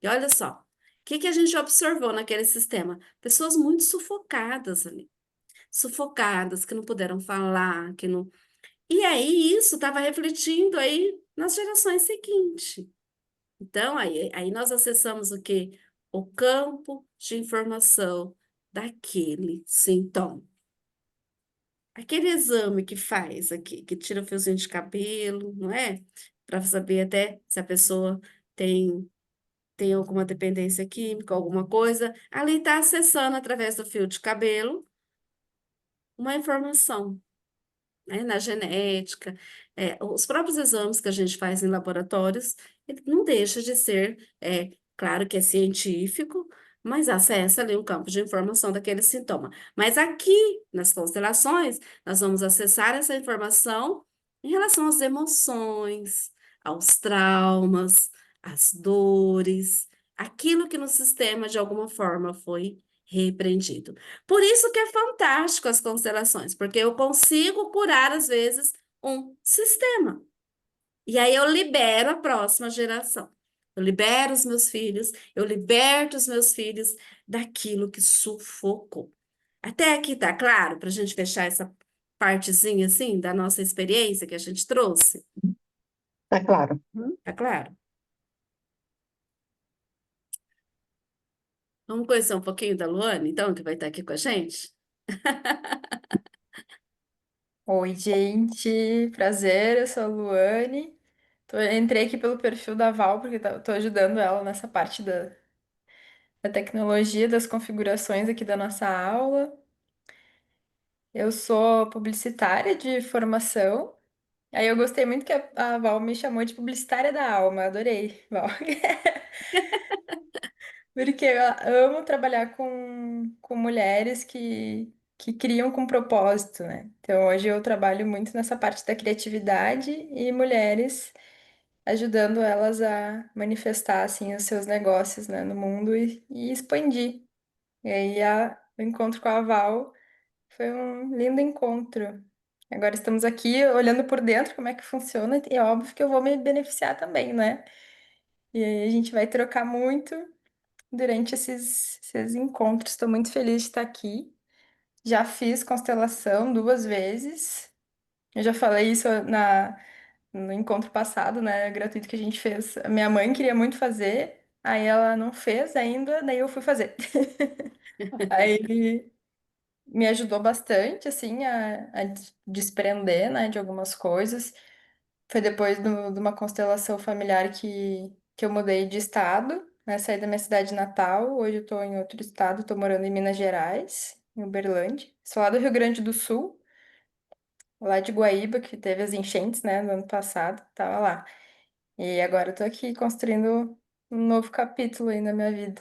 E olha só, o que que a gente observou naquele sistema? Pessoas muito sufocadas ali. Sufocadas, que não puderam falar, que não. E aí isso estava refletindo aí nas gerações seguintes. Então, aí nós acessamos o quê? O campo de informação daquele sintoma. Aquele exame que faz aqui, que tira o fiozinho de cabelo, não é? Para saber até se a pessoa tem alguma dependência química, alguma coisa. Ali está acessando através do fio de cabelo uma informação, né, na genética, os próprios exames que a gente faz em laboratórios, ele não deixa de ser, claro que é científico, mas acessa ali um campo de informação daquele sintoma. Mas aqui, nas constelações, nós vamos acessar essa informação em relação às emoções, aos traumas, às dores, aquilo que no sistema, de alguma forma, foi repreendido. Por isso que é fantástico as constelações, porque eu consigo curar, às vezes, um sistema. E aí eu libero a próxima geração. Eu libero os meus filhos, eu liberto os meus filhos daquilo que sufocou. Até aqui tá claro, para a gente fechar essa partezinha assim da nossa experiência que a gente trouxe? Tá claro. Tá claro? Vamos conhecer um pouquinho da Luana, então, que vai estar aqui com a gente? Oi, gente, prazer, eu sou a Luane. Entrei aqui pelo perfil da Val, porque tô ajudando ela nessa parte da tecnologia, das configurações aqui da nossa aula. Eu sou publicitária de formação. Aí eu gostei muito que a Val me chamou de publicitária da alma, adorei, Val. Porque eu amo trabalhar com mulheres que criam com propósito, né? Então hoje eu trabalho muito nessa parte da criatividade e mulheres ajudando elas a manifestar assim os seus negócios, né, no mundo e expandir. E aí o encontro com a Val foi um lindo encontro. Agora estamos aqui olhando por dentro como é que funciona, e é óbvio que eu vou me beneficiar também, né? E aí a gente vai trocar muito durante esses encontros. Estou muito feliz de estar aqui. Já fiz constelação 2 vezes. Eu já falei isso no encontro passado, né? Gratuito que a gente fez. A minha mãe queria muito fazer, aí ela não fez ainda, daí eu fui fazer. Aí me ajudou bastante, assim, a desprender, né, de algumas coisas. Foi depois de uma constelação familiar que eu mudei de estado, né? Saí da minha cidade natal. Hoje eu estou em outro estado, estou morando em Minas Gerais, em Uberlândia. Sou lá do Rio Grande do Sul, lá de Guaíba, que teve as enchentes, né, no ano passado, tava lá. E agora eu tô aqui construindo um novo capítulo aí na minha vida.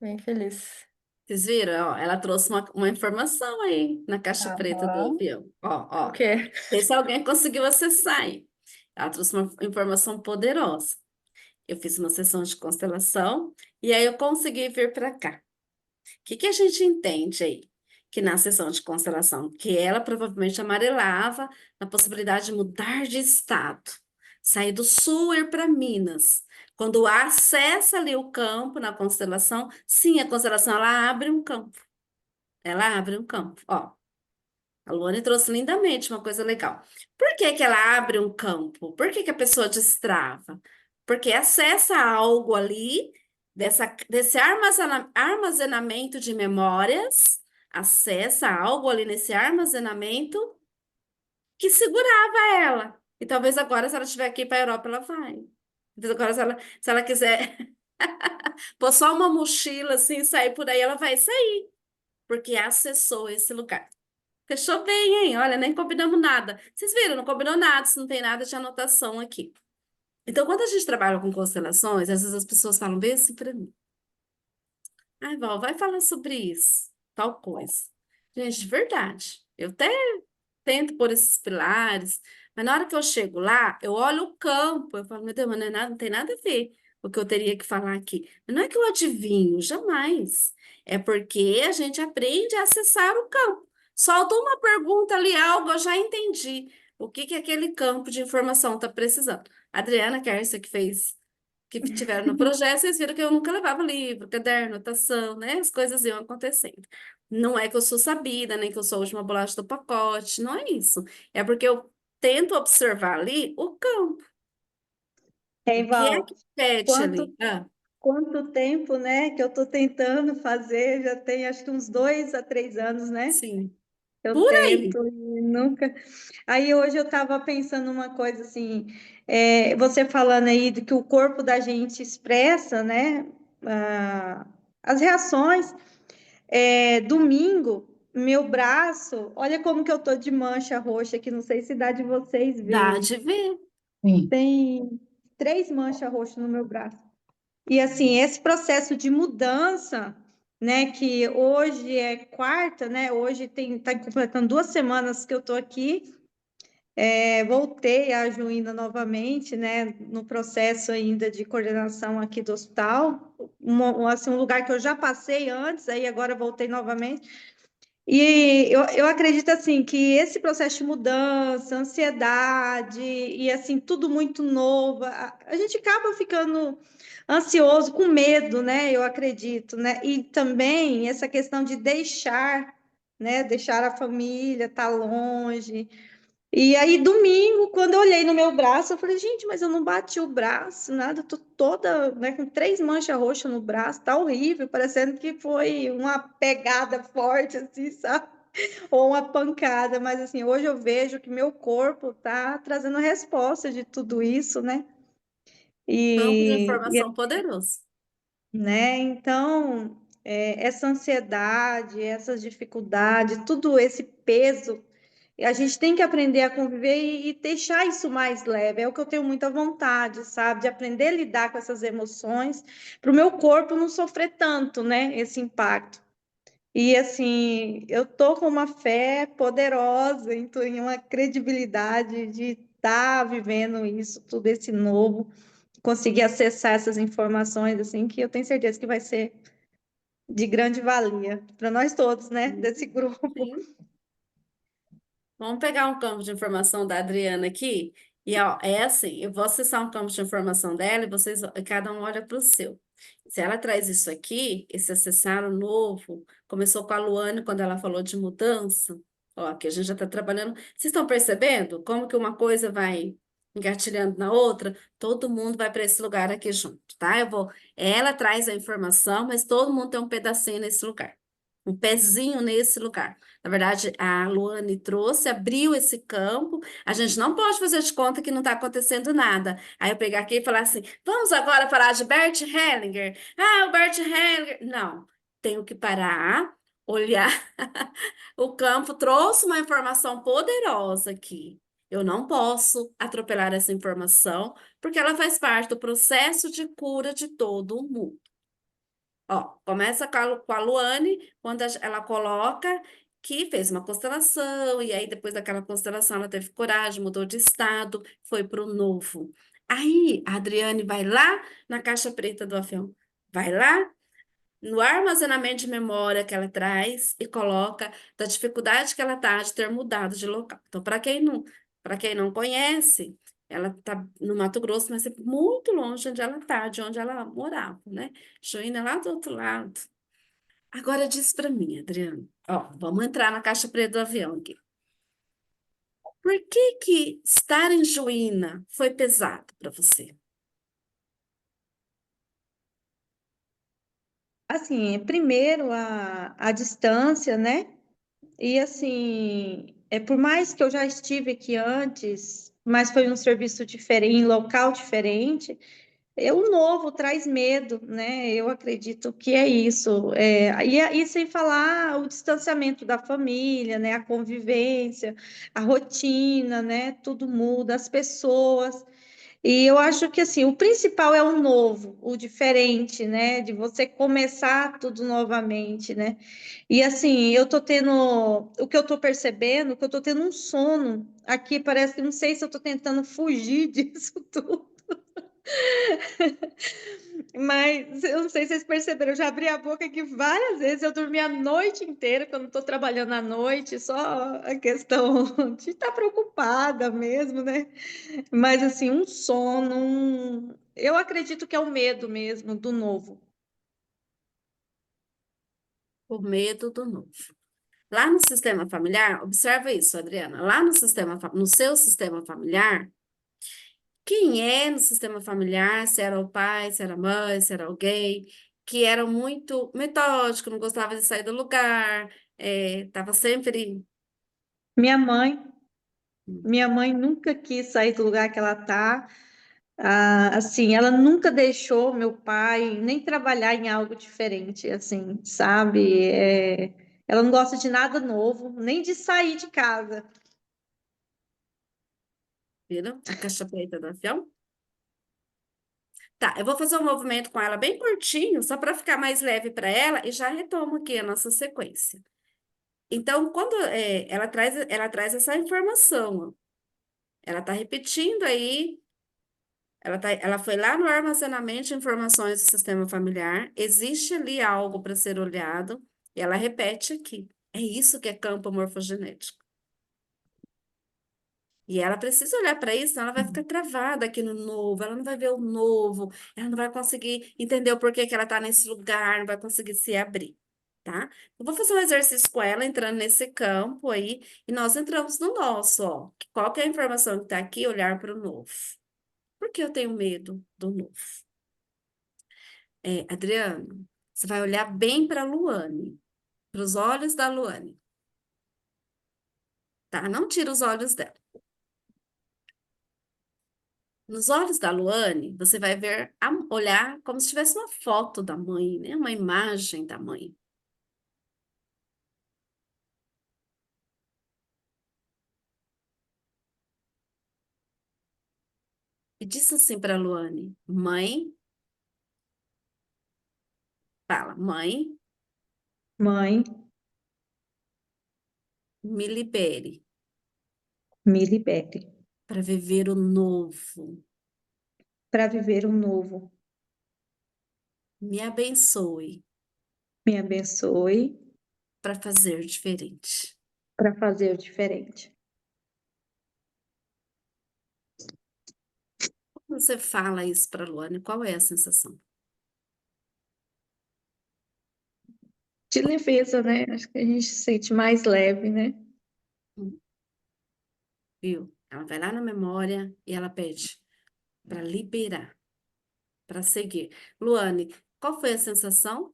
Bem feliz. Vocês viram? Ó, ela trouxe uma informação aí na caixa preta do Aham. avião. Ó, O ó. quê? Vê se alguém conseguiu acessar aí. Ela trouxe uma informação poderosa. Eu fiz uma sessão de constelação e aí eu consegui vir para cá. O que que a gente entende aí? Que na sessão de constelação, que ela provavelmente amarelava na possibilidade de mudar de estado, sair do sul e ir para Minas. Quando acessa ali o campo na constelação, sim, a constelação ela abre um campo. Ela abre um campo. Ó, a Luane trouxe lindamente uma coisa legal. Por que que ela abre um campo? Por que que a pessoa destrava? Porque acessa algo ali, desse armazenamento de memórias, acessa algo ali nesse armazenamento que segurava ela. E talvez agora, se ela estiver aqui para a Europa, ela vai. Talvez agora, se ela quiser pôr só uma mochila assim e sair por aí, ela vai sair, porque acessou esse lugar. Fechou bem, hein? Olha, nem combinamos nada. Vocês viram, não combinou nada, se não tem nada de anotação aqui. Então, quando a gente trabalha com constelações, às vezes as pessoas falam bem assim para mim. Ai, Val, vai falar sobre isso, tal coisa. Gente, verdade. Eu até tento pôr esses pilares, mas na hora que eu chego lá, eu olho o campo, eu falo, meu Deus, mas não, é nada, não tem nada a ver com o que eu teria que falar aqui. Mas não é que eu adivinho, jamais. É porque a gente aprende a acessar o campo. Solta uma pergunta ali, algo, eu já entendi. O que que aquele campo de informação está precisando? A Adriana, que é essa que fez que tiveram no projeto, vocês viram que eu nunca levava livro, caderno, anotação, né? As coisas iam acontecendo. Não é que eu sou sabida, nem que eu sou a última bolacha do pacote, não é isso. É porque eu tento observar ali o campo. Hein, O que é Val? que pede Quanto, ali? Ah, quanto tempo, né, que eu estou tentando fazer? Já tem acho que uns 2 a 3 anos, né? sim. Eu Por aí. tento e nunca. Aí hoje eu estava pensando uma coisa assim, você falando aí do que o corpo da gente expressa, né? ah, as reações. Domingo, meu braço, olha como que eu tô de mancha roxa, que não sei se dá de vocês Dá verem. de ver. Sim. Tem 3 manchas roxas no meu braço. E assim, esse processo de mudança, né, que hoje é quarta, né? Hoje tá completando 2 semanas que eu tô aqui. Voltei a Juína novamente, né, no processo ainda de coordenação aqui do hospital, assim, um lugar que eu já passei antes, aí agora voltei novamente. E eu acredito assim que esse processo de mudança, ansiedade e assim tudo muito novo, a gente acaba ficando ansioso, com medo, né? Eu acredito, né? E também essa questão de deixar, né? Deixar a família, estar longe. E aí, domingo, quando eu olhei no meu braço, eu falei, gente, mas eu não bati o braço, nada, tô toda, né, com 3 manchas roxas no braço, tá horrível, parecendo que foi uma pegada forte, assim, sabe? Ou uma pancada, mas assim, hoje eu vejo que meu corpo tá trazendo resposta de tudo isso, né? Campo de E, informação poderoso. né, então, essa ansiedade, essas dificuldades, tudo esse peso a gente tem que aprender a conviver e deixar isso mais leve. É o que eu tenho muita vontade, sabe? De aprender a lidar com essas emoções, para o meu corpo não sofrer tanto, né? Esse impacto. E assim, eu tô com uma fé poderosa, em uma credibilidade de estar vivendo isso, tudo esse novo, conseguir acessar essas informações, assim, que eu tenho certeza que vai ser de grande valia para nós todos, né? Desse grupo. Sim. Vamos pegar um campo de informação da Adriana aqui. E ó, é assim, eu vou acessar um campo de informação dela e vocês, cada um olha para o seu. Se ela traz isso aqui, esse acessar o novo, começou com a Luane quando ela falou de mudança. Ó, aqui a gente já está trabalhando. Vocês estão percebendo como que uma coisa vai engatilhando na outra? Todo mundo vai para esse lugar aqui junto, tá? Ela traz a informação, mas todo mundo tem um pedacinho nesse lugar. Um pezinho nesse lugar. Na verdade, a Luane trouxe, abriu esse campo. A gente não pode fazer de conta que não está acontecendo nada. Aí eu pegar aqui e falar assim: vamos agora falar de Bert Hellinger. Ah, o Bert Hellinger. Não, tenho que parar, olhar o campo, trouxe uma informação poderosa aqui. Eu não posso atropelar essa informação, porque ela faz parte do processo de cura de todo mundo. Ó, começa com a Luane, quando ela coloca que fez uma constelação, e aí depois daquela constelação ela teve coragem, mudou de estado, foi para o novo. Aí a Adriane vai lá na caixa preta do avião, vai lá no armazenamento de memória que ela traz e coloca da dificuldade que ela tá de ter mudado de local. Então, para quem não conhece, ela está no Mato Grosso, mas é muito longe onde ela está, de onde ela morava, né? Juína é lá do outro lado. Agora diz para mim, Adriana. Ó, vamos entrar na caixa preta do avião aqui. Por que que estar em Juína foi pesado para você? Assim, primeiro a distância, né? E assim, por mais que eu já estive aqui antes, mas foi um serviço diferente, em local diferente, o novo traz medo, né? Eu acredito que é isso. E sem falar o distanciamento da família, né? A convivência, a rotina, né? Tudo muda, as pessoas. E eu acho que assim, o principal é o novo, o diferente, né? De você começar tudo novamente, né? E assim, eu tô tendo, o que eu tô percebendo, que eu tô tendo um sono aqui, parece que não sei se eu tô tentando fugir disso tudo. Mas eu não sei se vocês perceberam, eu já abri a boca aqui várias vezes, eu dormi a noite inteira, que eu não estou trabalhando à noite, só a questão de estar preocupada mesmo, né? Mas assim, um sono, eu acredito que é o medo mesmo do novo. O medo do novo. Lá no sistema familiar, observa isso, Adriana. Lá no sistema, no seu sistema familiar, quem é no sistema familiar, se era o pai, se era a mãe, se era alguém, que era muito metódico, não gostava de sair do lugar, estava sempre. Minha mãe, minha mãe nunca quis sair do lugar que ela está. Assim, ela nunca deixou meu pai nem trabalhar em algo diferente, assim, sabe? Ela não gosta de nada novo, nem de sair de casa. Viram? A caixa preta do avião. Tá, eu vou fazer um movimento com ela bem curtinho, só para ficar mais leve para ela, e já retomo aqui a nossa sequência. Então, quando ela traz essa informação, ó, ela está repetindo aí, ela foi lá no armazenamento de informações do sistema familiar, existe ali algo para ser olhado, e ela repete aqui. É isso que é campo morfogenético. E ela precisa olhar para isso, senão ela vai ficar travada aqui no novo, ela não vai ver o novo, ela não vai conseguir entender o porquê que ela está nesse lugar, não vai conseguir se abrir, tá? Eu vou fazer um exercício com ela, entrando nesse campo aí, e nós entramos no nosso, ó. Qual que é a informação que está aqui? Olhar para o novo. Por que eu tenho medo do novo? Adriano, você vai olhar bem para a Luane, para os olhos da Luane, tá? Não tira os olhos dela. Nos olhos da Luane, você vai ver, olhar como se tivesse uma foto da mãe, né? Uma imagem da mãe. E disse assim para a Luane: Mãe, fala, mãe, Mãe, me libere me libere para viver o novo. para viver o novo. Me abençoe Me abençoe para fazer diferente. para fazer diferente. Quando você fala isso para a Luane, qual é a sensação? De leveza, né? Acho que a gente se sente mais leve, né? Viu? Ela vai lá na memória e ela pede para liberar, para seguir. Luane, qual foi a sensação?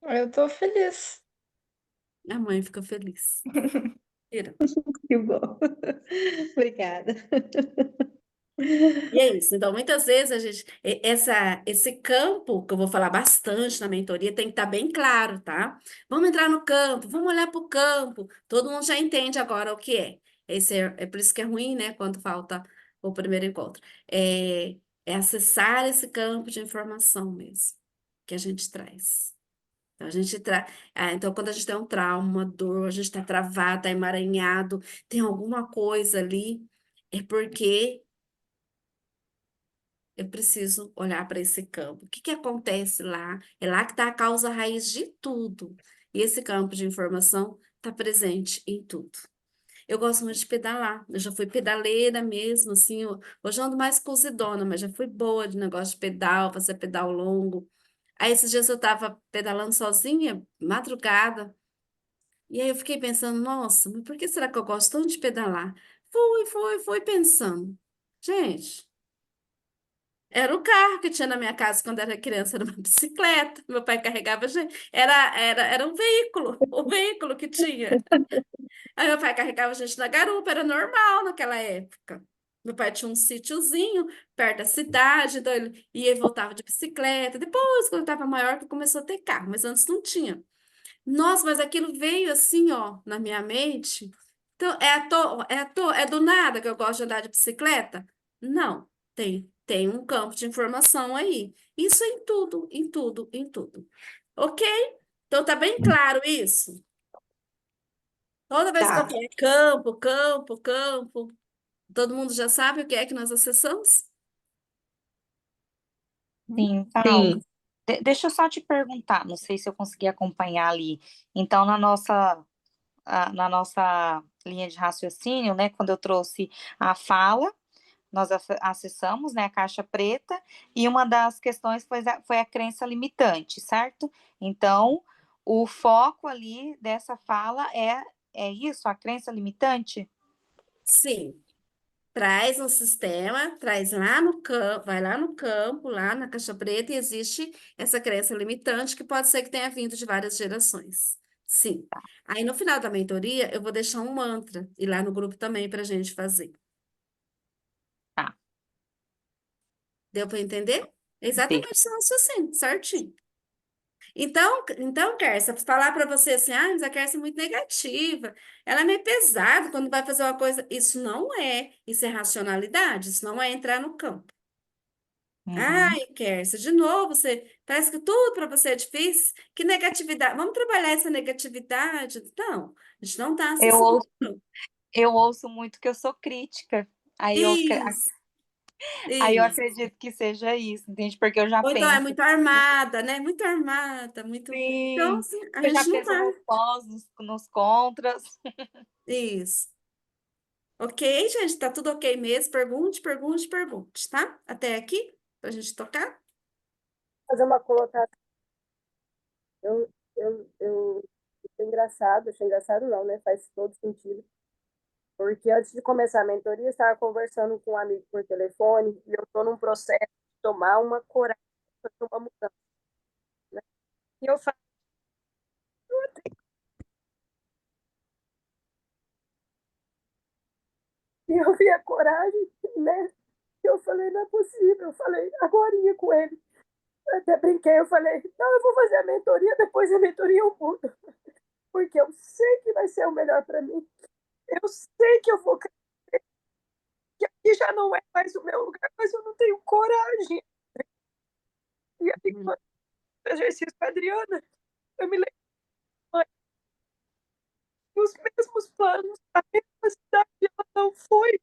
Eu tô feliz. A mãe fica feliz. Tira. Que bom. Obrigada. E é isso. Então, muitas vezes a gente, esse campo que eu vou falar bastante na mentoria tem que estar bem claro, tá? Vamos entrar no campo, vamos olhar para o campo. Todo mundo já entende agora o que é. É por isso que é ruim, né? Quando falta o primeiro encontro. É acessar esse campo de informação mesmo que a gente traz. Então, então, quando a gente tem um trauma, uma dor, a gente está travado, está emaranhado, tem alguma coisa ali, é porque eu preciso olhar para esse campo. O que que acontece lá? É lá que está a causa raiz de tudo. E esse campo de informação está presente em tudo. Eu gosto muito de pedalar. Eu já fui pedaleira mesmo, assim. Hoje eu ando mais cozidona, mas já fui boa de negócio de pedal, fazer pedal longo. Aí esses dias eu estava pedalando sozinha, madrugada. E aí eu fiquei pensando, nossa, mas por que será que eu gosto tanto de pedalar? Fui pensando. Gente. Era o carro que tinha na minha casa quando era criança, era uma bicicleta. Meu pai carregava a gente. Era um veículo, o veículo que tinha. Aí meu pai carregava a gente na garupa, era normal naquela época. Meu pai tinha um sítiozinho perto da cidade, então ele ia e voltava de bicicleta. Depois, quando estava maior, que começou a ter carro, mas antes não tinha. Nossa, mas aquilo veio assim, ó, na minha mente. Então, é do nada que eu gosto de andar de bicicleta? Não, tem um campo de informação aí. Isso em tudo, em tudo, em tudo. Ok? Então tá bem claro isso? Toda vez que eu Tá. falo campo, campo, campo, todo mundo já sabe o que é que nós acessamos? Sim, Val. Sim. Deixa eu só te perguntar, não sei se eu consegui acompanhar ali. Então, na nossa linha de raciocínio, né, quando eu trouxe a fala, nós acessamos, né, a caixa preta, e uma das questões foi a crença limitante, certo? Então, o foco ali dessa fala é isso, a crença limitante? Sim. Traz um sistema, traz lá no campo, vai lá no campo, lá na caixa preta, e existe essa crença limitante que pode ser que tenha vindo de várias gerações. Sim. Aí no final da mentoria, eu vou deixar um mantra, e lá no grupo também para a gente fazer. Tá, Deu para entender? deu. Exatamente esse raciocínio, certinho. Então, Kércia, falar para você assim, mas a Kércia é muito negativa, ela é meio pesada quando vai fazer uma coisa. Isso é racionalidade, isso não é entrar no campo. Uhum. Ai, Kércia, de novo, parece que tudo para você é difícil. Que negatividade. Vamos trabalhar essa negatividade? Não, a gente não está Eu acessando. ouço, eu ouço muito que eu sou crítica. Aí eu, Isso, aí eu isso. acredito que seja isso, entende? Porque eu já Ou então é penso. muito armada, né? Muito armada, muito. Então, Sim, assim, a eu já gente não penso tá. nos pós, nos contras. Isso. Ok, gente? Tá tudo ok mesmo? Pergunte, pergunte, pergunte, tá? Até aqui, pra gente tocar? Fazer uma colocação. Eu achei engraçado não, né? Faz todo sentido. Porque antes de começar a mentoria, eu estava conversando com um amigo por telefone e eu estou num processo de tomar uma coragem, fazer uma mudança, né? E eu falei, e eu vi a coragem, né? E eu falei, não é possível. Eu falei, agorinha com ele. Eu até brinquei, eu falei, não, eu vou fazer a mentoria, depois da mentoria eu mudo. Porque eu sei que vai ser o melhor para mim. Eu sei que eu vou crescer, que aqui já não é mais o meu lugar, mas eu não tenho coragem. E aí, Uhum. quando eu exercício com a Adriana, eu me lembro, mãe, os mesmos planos, a mesma cidade, ela não foi.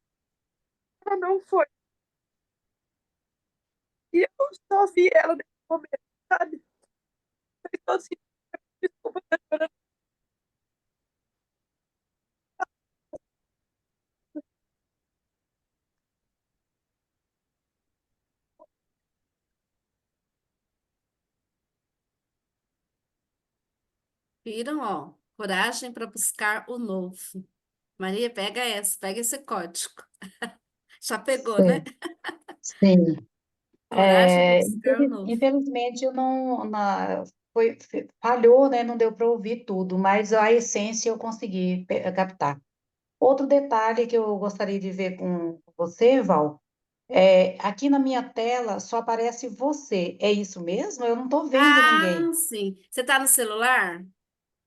E eu só vi ela nesse momento, sabe? Então, assim, desculpa, Adriana, Viram, ó? Coragem para buscar o novo. Maria, pega esse código. Já pegou, né? Sim, sim. Coragem para buscar o novo. Infelizmente, eu não, falhou, né? Não deu para ouvir tudo, mas a essência eu consegui captar. Outro detalhe que eu gostaria de ver com você, Val, aqui na minha tela só aparece você. É isso mesmo? Eu não estou vendo ninguém. Ah, sim. Você tá no celular?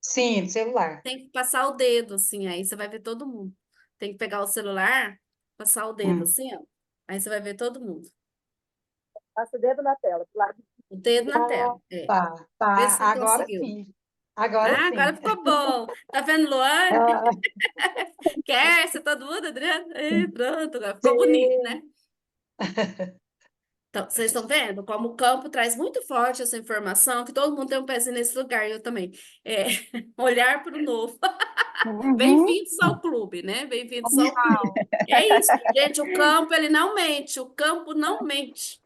Sim, no celular. Tem que passar o dedo, assim, aí você vai ver todo mundo. Tem que pegar o celular, passar o dedo, Hum. assim, ó. Aí você vai ver todo mundo. passa o dedo na tela, do lado. O dedo na Ah, tela. É. tá, Vê tá. se você Agora conseguiu. sim. Agora Ah, agora sim. ficou bom. Tá vendo, Luane? Ah, Quer? Você todo mundo, Adriano? Ih, pronto, agora ficou bonito, sim. né? Então, vocês estão vendo como o campo traz muito forte essa informação, que todo mundo tem um pezinho nesse lugar, eu também. É, olhar para o novo. Uhum. Bem-vindos ao clube, né? Bem-vindos ao clube. É isso. Gente, o campo, ele não mente. O campo não mente.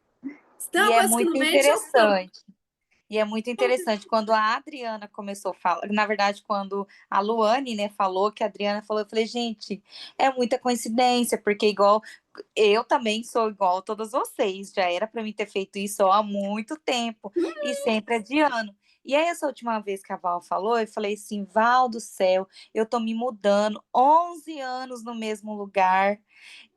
Se tem E uma é coisa que muito não mente, é o campo. interessante. E é muito interessante, quando a Adriana começou a falar, na verdade, quando a Luane, né, falou que a Adriana falou, eu falei, gente, é muita coincidência, porque igual eu também sou igual a todas vocês, já era para mim ter feito isso há muito tempo e sempre adiando. E aí, essa última vez que a Val falou, eu falei assim, Val do céu, eu tô me mudando 11 anos no mesmo lugar,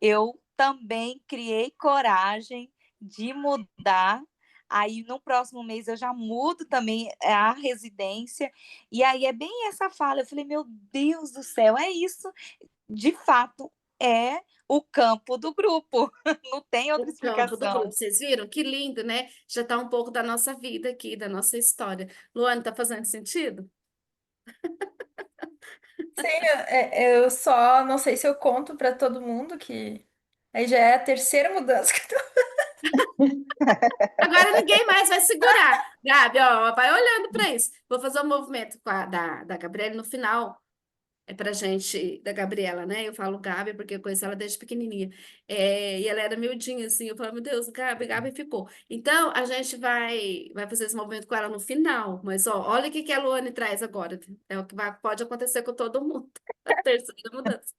eu também criei coragem de mudar. Aí no próximo mês eu já mudo também a residência. E aí é bem essa fala. Eu falei, meu Deus do céu, é isso. De fato, é o campo do grupo. Não tem outra O campo do grupo, explicação. vocês viram? Que lindo, né? Já está um pouco da nossa vida aqui, da nossa história. Luana, tá fazendo sentido? Sim, eu só não sei se eu conto pra todo mundo que aí já é a terceira mudança que eu tô. Agora ninguém mais vai segurar. Gabi, ó, vai olhando para isso. Vou fazer um movimento da Gabriela no final. É pra gente, da Gabriela, né? Eu falo Gabi porque eu conheço ela desde pequenininha. E ela era miudinha, assim. Eu falo, meu Deus, Gabi ficou. Então, a gente vai fazer esse movimento com ela no final. Mas, ó, olha o que que a Luane traz agora. É o que pode acontecer com todo mundo. A terceira mudança.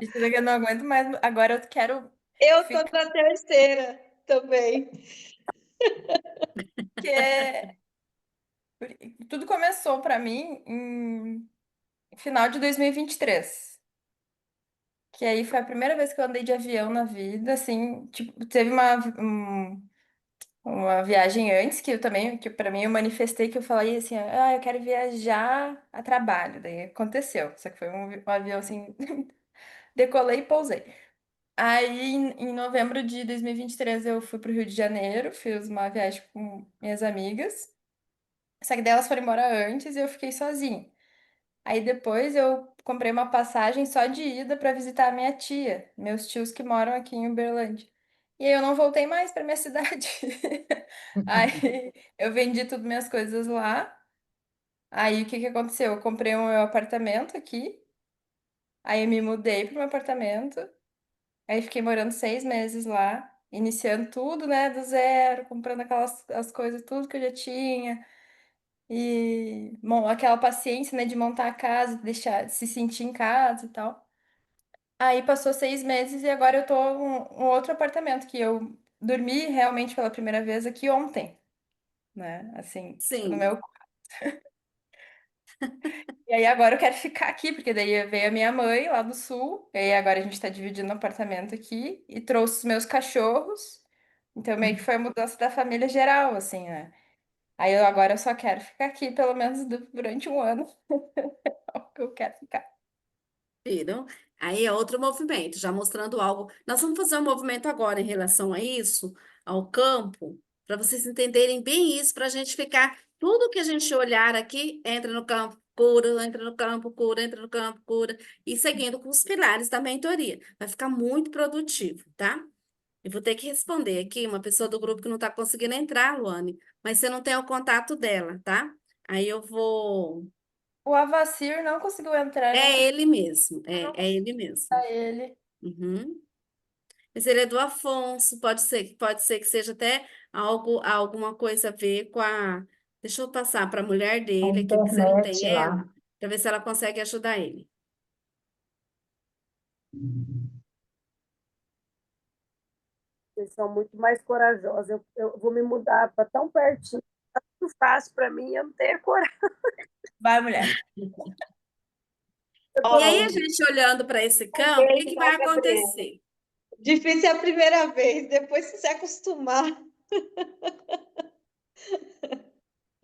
Isso daqui eu não aguento mais. Agora eu quero Eu tô ficar. na terceira também. Que tudo começou pra mim em final de 2023. Que aí foi a primeira vez que eu andei de avião na vida, assim, tipo, teve uma viagem antes que eu também, que para mim eu manifestei que eu falei assim, ah, eu quero viajar a trabalho. Daí aconteceu, só que foi um avião assim, decolei e pousei. Aí em novembro de 2023 eu fui pro Rio de Janeiro, fiz uma viagem com minhas amigas, só que daí elas foram embora antes e eu fiquei sozinha. Aí depois eu comprei uma passagem só de ida para visitar a minha tia, meus tios que moram aqui em Uberlândia. E aí eu não voltei mais para minha cidade. Aí eu vendi tudo minhas coisas lá. Aí o que que aconteceu? Eu comprei o meu apartamento aqui. Aí eu me mudei pro meu apartamento. Aí fiquei morando 6 meses lá, iniciando tudo, né, do zero, comprando aquelas as coisas, tudo que eu já tinha. E, bom, aquela paciência, né, de montar a casa, deixar, se sentir em casa e tal. Aí passou 6 meses e agora eu tô um outro apartamento que eu dormi realmente pela primeira vez aqui ontem, né? Assim, tipo, no Sim. meu. E aí agora eu quero ficar aqui, porque daí veio a minha mãe lá do sul, e aí agora a gente tá dividindo o apartamento aqui, e trouxe os meus cachorros. Então meio que foi a mudança da família geral, assim, né? Aí eu agora eu só quero ficar aqui pelo menos durante um ano, é o que eu quero ficar. Viram? Aí é outro movimento, já mostrando algo. Nós vamos fazer um movimento agora em relação a isso, ao campo, para vocês entenderem bem isso, para a gente ficar. Tudo que a gente olhar aqui entra no campo, cura, entra no campo, cura, entra no campo, cura, e seguindo com os pilares da mentoria. Vai ficar muito produtivo, tá? Eu vou ter que responder aqui uma pessoa do grupo que não está conseguindo entrar, Luane, mas você não tem o contato dela, tá? Aí eu vou. O Avacir não conseguiu entrar, não É sei ele mesmo, como não é conseguiu ele mesmo. achar ele. Uhum. Mas ele é do Afonso, pode ser que seja até alguma coisa a ver com a. Deixa eu passar para a mulher A dele, que você não internet tem lá. ela, para ver se ela consegue ajudar ele. Vocês são muito mais corajosos. Eu vou me mudar para tão pertinho, muito fácil para mim, eu não tenho coragem. Vai, mulher. Eu E tô aí, com a gente olhando para esse campo, o que medo, que tá, vai Gabriela? acontecer? Difícil é a primeira vez, depois que se acostumar.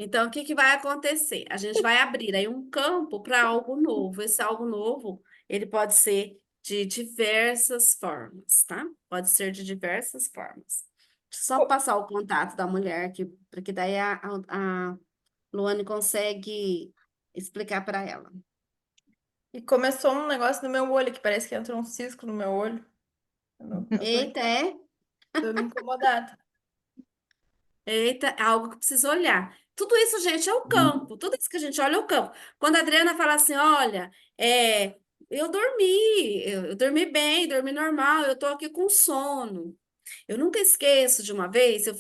Então, o que que vai acontecer? A gente vai abrir aí um campo para algo novo. Esse algo novo, ele pode ser de diversas formas, tá? Pode ser de diversas formas. Deixa eu só passar o contato da mulher aqui, porque daí a Luane consegue explicar para ela. E começou um negócio no meu olho, que parece que entrou um cisco no meu olho. Eu tô Eita, é? toda incomodada. Eita, é algo que precisa olhar. Tudo isso, gente, é o campo. Tudo isso que a gente olha é o campo. Quando a Adriana fala assim, olha, eu dormi bem, dormi normal, eu tô aqui com sono. Eu nunca esqueço de uma vez, eu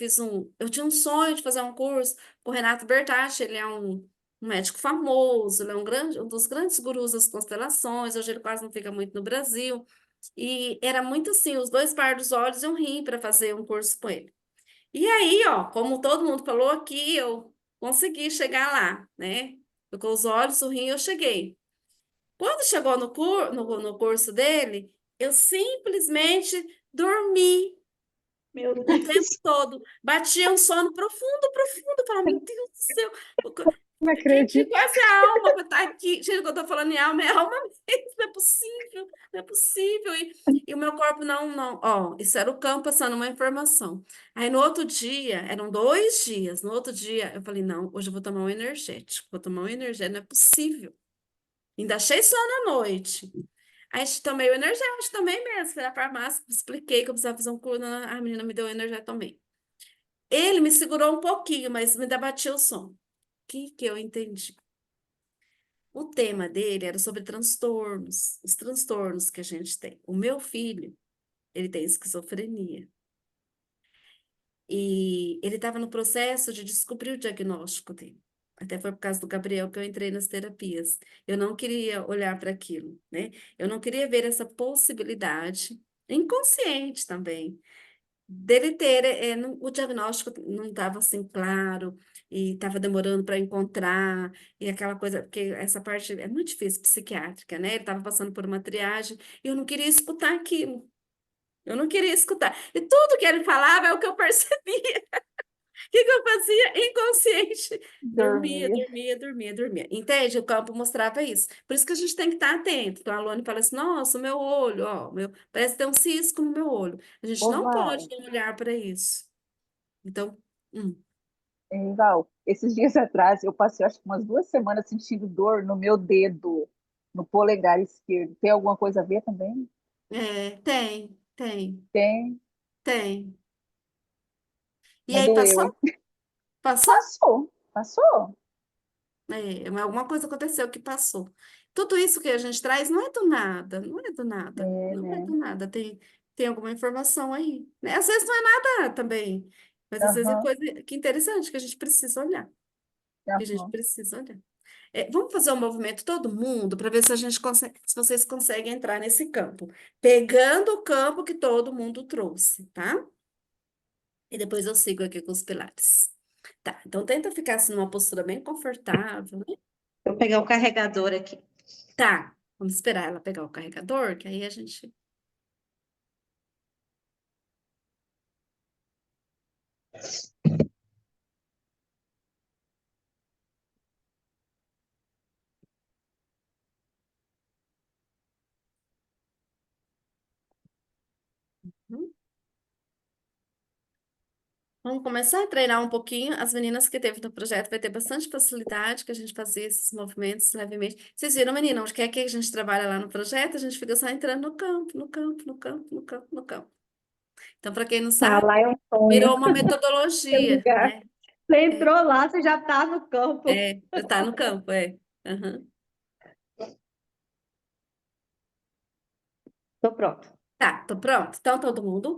tinha um sonho de fazer um curso com o Renato Bertacci, ele é um médico famoso, ele é um dos grandes gurus das constelações, hoje ele quase não fica muito no Brasil, e era muito assim, os dois par dos olhos e um rim para fazer um curso com ele. E aí, ó, como todo mundo falou aqui, eu consegui chegar lá, né? Eu, com os olhos, o rim, eu cheguei. Quando chegou no curso dele, eu simplesmente dormi Meu o tempo Deus. todo. Batia um sono profundo, profundo. Eu falava, meu Deus do céu, Não que acredito. quase a alma para estar aqui. Gente, que eu tô falando em alma, é alma mesmo. Não é possível, não é possível. E o meu corpo não. Ó, isso era o campo passando uma informação. Aí no outro dia, eram 2 dias. No outro dia, eu falei, não, hoje eu vou tomar um energético. Vou tomar um energético, não é possível. Ainda achei sono à noite. Aí tomei o energético também mesmo. Fui na farmácia, expliquei que eu precisava fazer um curso. A menina me deu o energético também. Ele me segurou um pouquinho, mas me debatia o som. O que eu entendi? O tema dele era sobre transtornos, os transtornos que a gente tem. O meu filho, ele tem esquizofrenia. E ele estava no processo de descobrir o diagnóstico dele. Até foi por causa do Gabriel que eu entrei nas terapias. Eu não queria olhar para aquilo, né? Eu não queria ver essa possibilidade, inconsciente também, dele ter, o diagnóstico não estava assim claro, e estava demorando para encontrar, e aquela coisa, porque essa parte é muito difícil psiquiátrica, né? Ele estava passando por uma triagem, e eu não queria escutar aquilo. Eu não queria escutar. E tudo que ele falava é o que eu percebia. O que eu fazia? Inconsciente. Dormia, Dormir. dormia, dormia, dormia. Entende? O campo mostrava isso. Por isso que a gente tem que estar atento. Então, a Luane fala assim: nossa, o meu olho, ó, parece ter um cisco no meu olho. A gente Ô, não pode Val, não olhar para isso. Então, hum, Val, esses dias atrás eu passei acho que umas 2 semanas sentindo dor no meu dedo, no polegar esquerdo. Tem alguma coisa a ver também? tem. Tem, E mas aí, doeu, hein? passou? Passou? Passou, passou. Mas alguma coisa aconteceu que passou. Tudo isso que a gente traz não é do nada, não é do nada, É, não é né? do nada. Tem alguma informação aí, né? Às vezes não é nada também, mas às vezes é Aham, coisa que interessante que a gente precisa olhar, que a gente aham. precisa olhar. Vamos fazer um movimento todo mundo para ver se a gente consegue, se vocês conseguem entrar nesse campo, pegando o campo que todo mundo trouxe, tá? E depois eu sigo aqui com os pilares. Tá, então tenta ficar assim numa postura bem confortável, né? Vou pegar o carregador aqui. Tá, vamos esperar ela pegar o carregador, que aí a gente. Hum. Vamos começar a treinar um pouquinho. As meninas que teve no projeto vai ter bastante facilidade que a gente fazer esses movimentos levemente. Vocês viram, menina, onde quer que a gente trabalha lá no projeto, a gente fica só entrando no campo, no campo, no campo, no campo, no campo. Então, para quem não Ah, sabe, lá é um sonho. virou uma Aquele metodologia, lugar. né? Você É, entrou lá, você já está no campo. tá no campo, é. Aham. Tô pronto. Tá, tô pronto. Então, todo mundo,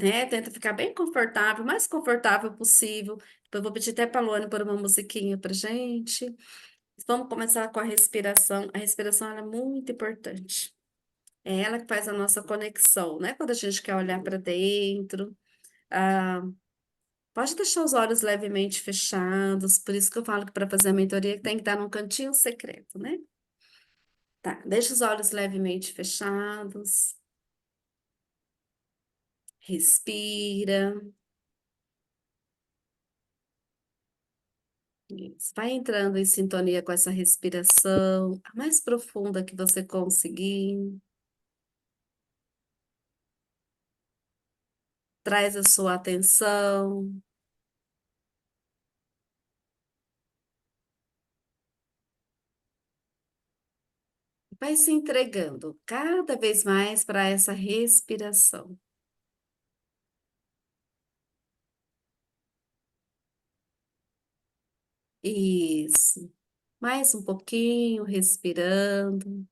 né, tenta ficar bem confortável, o mais confortável possível. Depois eu vou pedir até para a Luana pôr uma musiquinha pra gente. Vamos começar com a respiração. A respiração ela é muito importante. É ela que faz a nossa conexão, né? Quando a gente quer olhar para dentro. Ah, pode deixar os olhos levemente fechados, por isso que eu falo que para fazer a mentoria tem que estar num cantinho secreto, né? Tá, deixa os olhos levemente fechados. Respira. Isso. Vai entrando em sintonia com essa respiração, a mais profunda que você conseguir. Traz a sua atenção. Vai se entregando cada vez mais para essa respiração. Isso. Mais um pouquinho, respirando.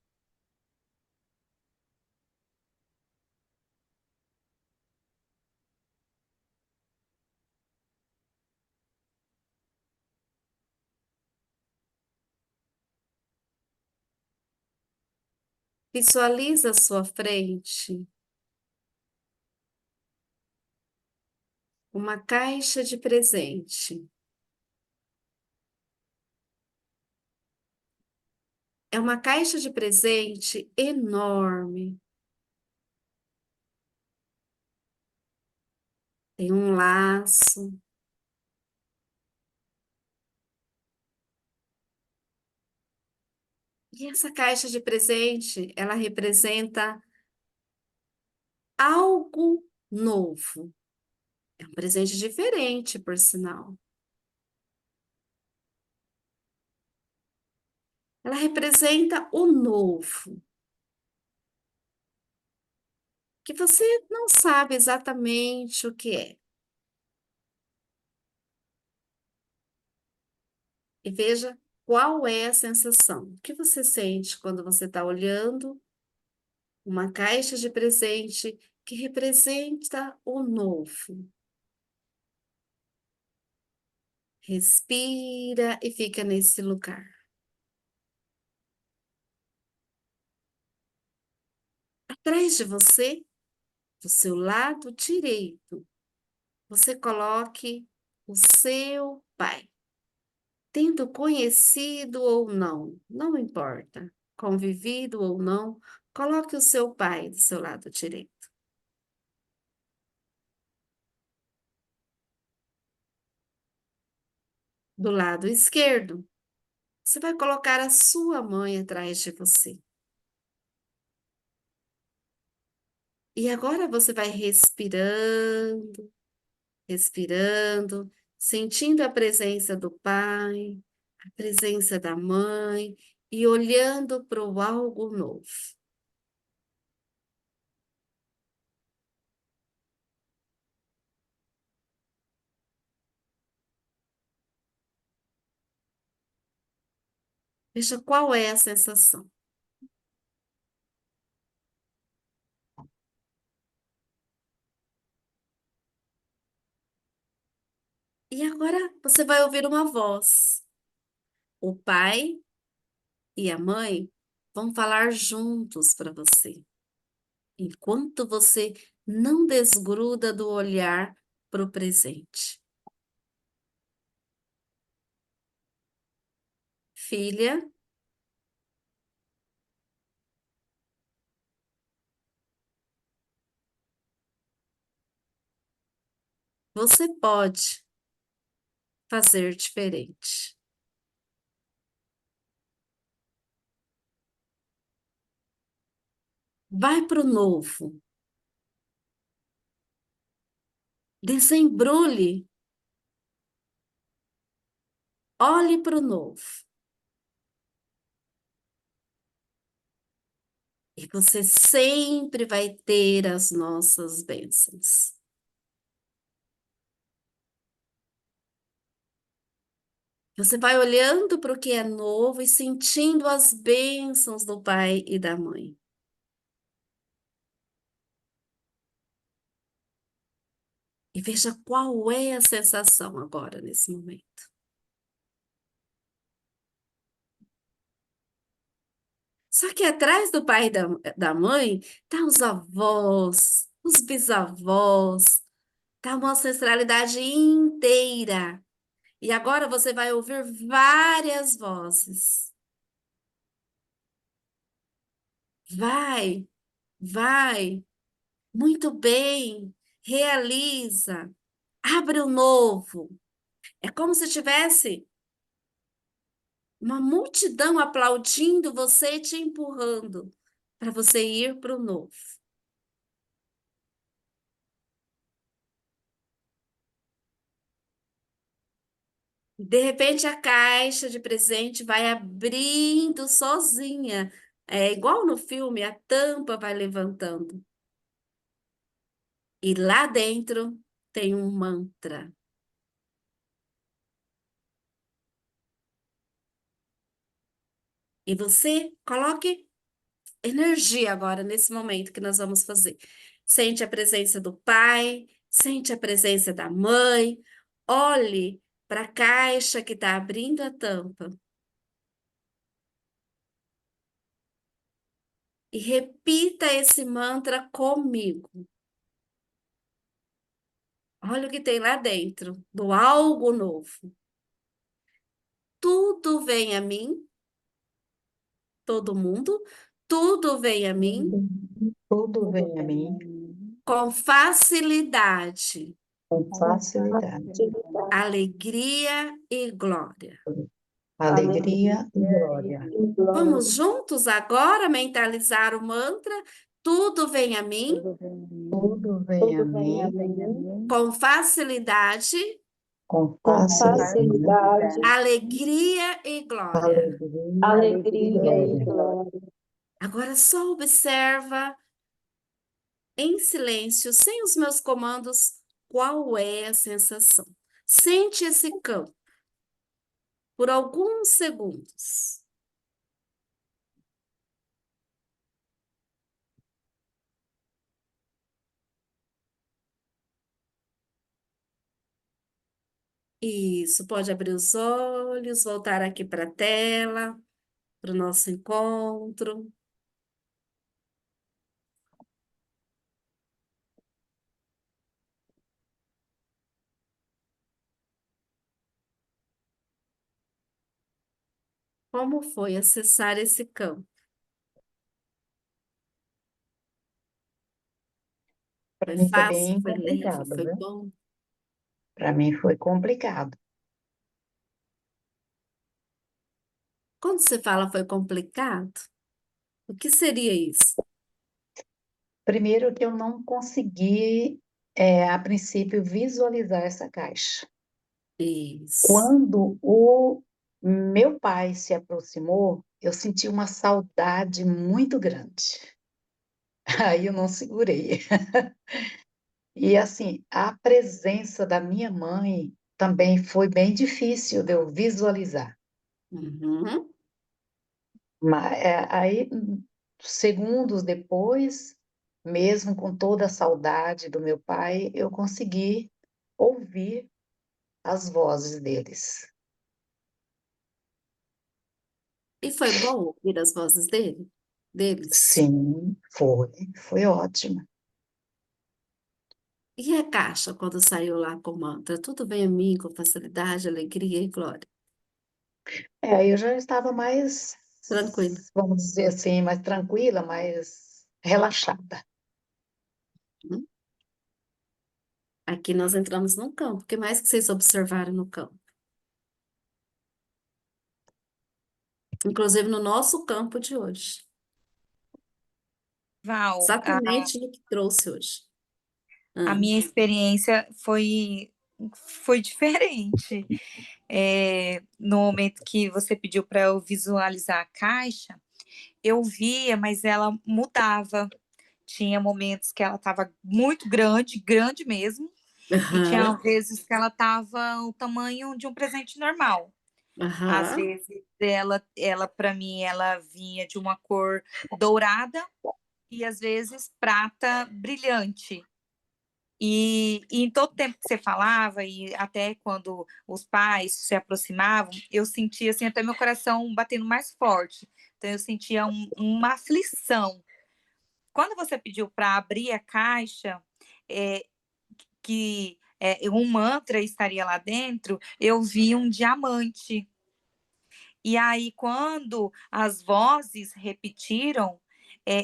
Visualiza à sua frente uma caixa de presente. É uma caixa de presente enorme. Tem um laço. E essa caixa de presente, ela representa algo novo. É um presente diferente, por sinal. Ela representa o novo, que você não sabe exatamente o que é. E veja qual é a sensação. O que você sente quando você está olhando uma caixa de presente que representa o novo? Respira e fica nesse lugar. Atrás de você, do seu lado direito, você coloque o seu pai. Tendo conhecido ou não, não importa, convivido ou não, coloque o seu pai do seu lado direito. Do lado esquerdo, você vai colocar a sua mãe atrás de você. E agora você vai respirando, respirando, sentindo a presença do pai, a presença da mãe e olhando para o algo novo. Veja qual é a sensação. E agora você vai ouvir uma voz. O pai e a mãe vão falar juntos para você, enquanto você não desgruda do olhar para o presente. Filha, você pode fazer diferente. Vai para o novo. Desembrulhe. Olhe para o novo. E você sempre vai ter as nossas bênçãos. Você vai olhando para o que é novo e sentindo as bênçãos do pai e da mãe. E veja qual é a sensação agora, nesse momento. Só que atrás do pai e da mãe, tá os avós, os bisavós, tá uma ancestralidade inteira. E agora você vai ouvir várias vozes. Vai, vai, muito bem, realiza, abre o novo. É como se tivesse uma multidão aplaudindo você e te empurrando para você ir para o novo. De repente, a caixa de presente vai abrindo sozinha. É igual no filme, a tampa vai levantando. E lá dentro tem um mantra. E você coloque energia agora, nesse momento que nós vamos fazer. Sente a presença do pai, sente a presença da mãe. Olhe para a caixa que está abrindo a tampa. e repita esse mantra comigo. Olha o que tem lá dentro, do algo novo. Tudo vem a mim, todo mundo, tudo vem a mim Tudo vem a mim com facilidade, com facilidade, alegria e glória. alegria e glória. Vamos juntos agora mentalizar o mantra. Tudo vem a mim Tudo vem a mim com facilidade, com facilidade, alegria e glória. alegria e glória. Agora só observa em silêncio, sem os meus comandos, qual é a sensação. Sente esse campo por alguns segundos. Isso, pode abrir os olhos, voltar aqui para a tela, para o nosso encontro. Como foi acessar esse campo? Para Foi mim foi fácil? bem Foi leve? complicado, Foi viu? bom? Para mim foi complicado. Quando você fala foi complicado, o que seria isso? Primeiro que eu não consegui, a princípio, visualizar essa caixa. Isso. Quando o meu pai se aproximou, eu senti uma saudade muito grande. Aí eu não segurei. E assim, a presença da minha mãe também foi bem difícil de eu visualizar. Uhum. Mas aí, segundos depois, mesmo com toda a saudade do meu pai, eu consegui ouvir as vozes deles. E foi bom ouvir as vozes deles? Sim, foi ótimo. E a caixa, quando saiu lá com o mantra? Tudo bem a mim, com facilidade, alegria e glória. Aí eu já estava mais, Tranquilo. vamos dizer assim, mais tranquila, mais relaxada. Hum? Aqui nós entramos num campo. O que mais que vocês observaram no campo? Inclusive no nosso campo de hoje. Val, Exatamente no que trouxe hoje. a Ah, minha experiência foi diferente. No momento que você pediu para eu visualizar a caixa, eu via, mas ela mudava. Tinha momentos que ela estava muito grande, grande mesmo, e tinha aham, vezes que ela estava o tamanho de um presente normal. Às aham. vezes ela para mim, ela vinha de uma cor dourada e às vezes prata brilhante. E em todo tempo que você falava, e até quando os pais se aproximavam, eu sentia assim, até meu coração batendo mais forte. Então, eu sentia uma aflição. Quando você pediu para abrir a caixa, é, que um mantra estaria lá dentro, eu vi um diamante. E aí, quando as vozes repetiram,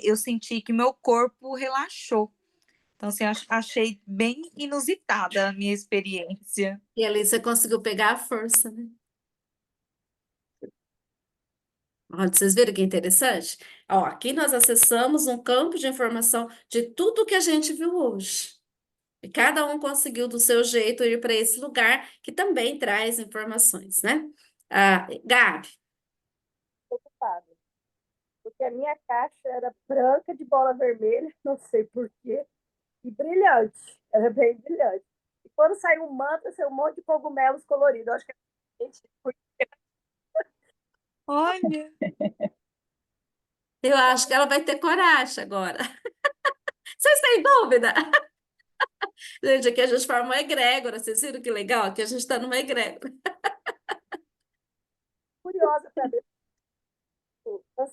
eu senti que meu corpo relaxou. Então, assim, achei bem inusitada a minha experiência. E ali você conseguiu pegar a força, né? Olha, vocês viram que interessante? Ó, aqui nós acessamos um campo de informação de tudo que a gente viu hoje. E cada um conseguiu, do seu jeito, ir para esse lugar que também traz informações, né? Ah, Gabi, Preocupada, porque a minha caixa era branca de bola vermelha, não sei por quê, e brilhante, era bem brilhante. E quando saiu o mantra, saiu um monte de cogumelos coloridos. Eu acho que a gente Olha, eu acho que ela vai ter coragem agora. Vocês têm dúvida? Gente, aqui a gente forma uma egrégora. Vocês viram que legal? Aqui a gente está numa egrégora. curiosa para ver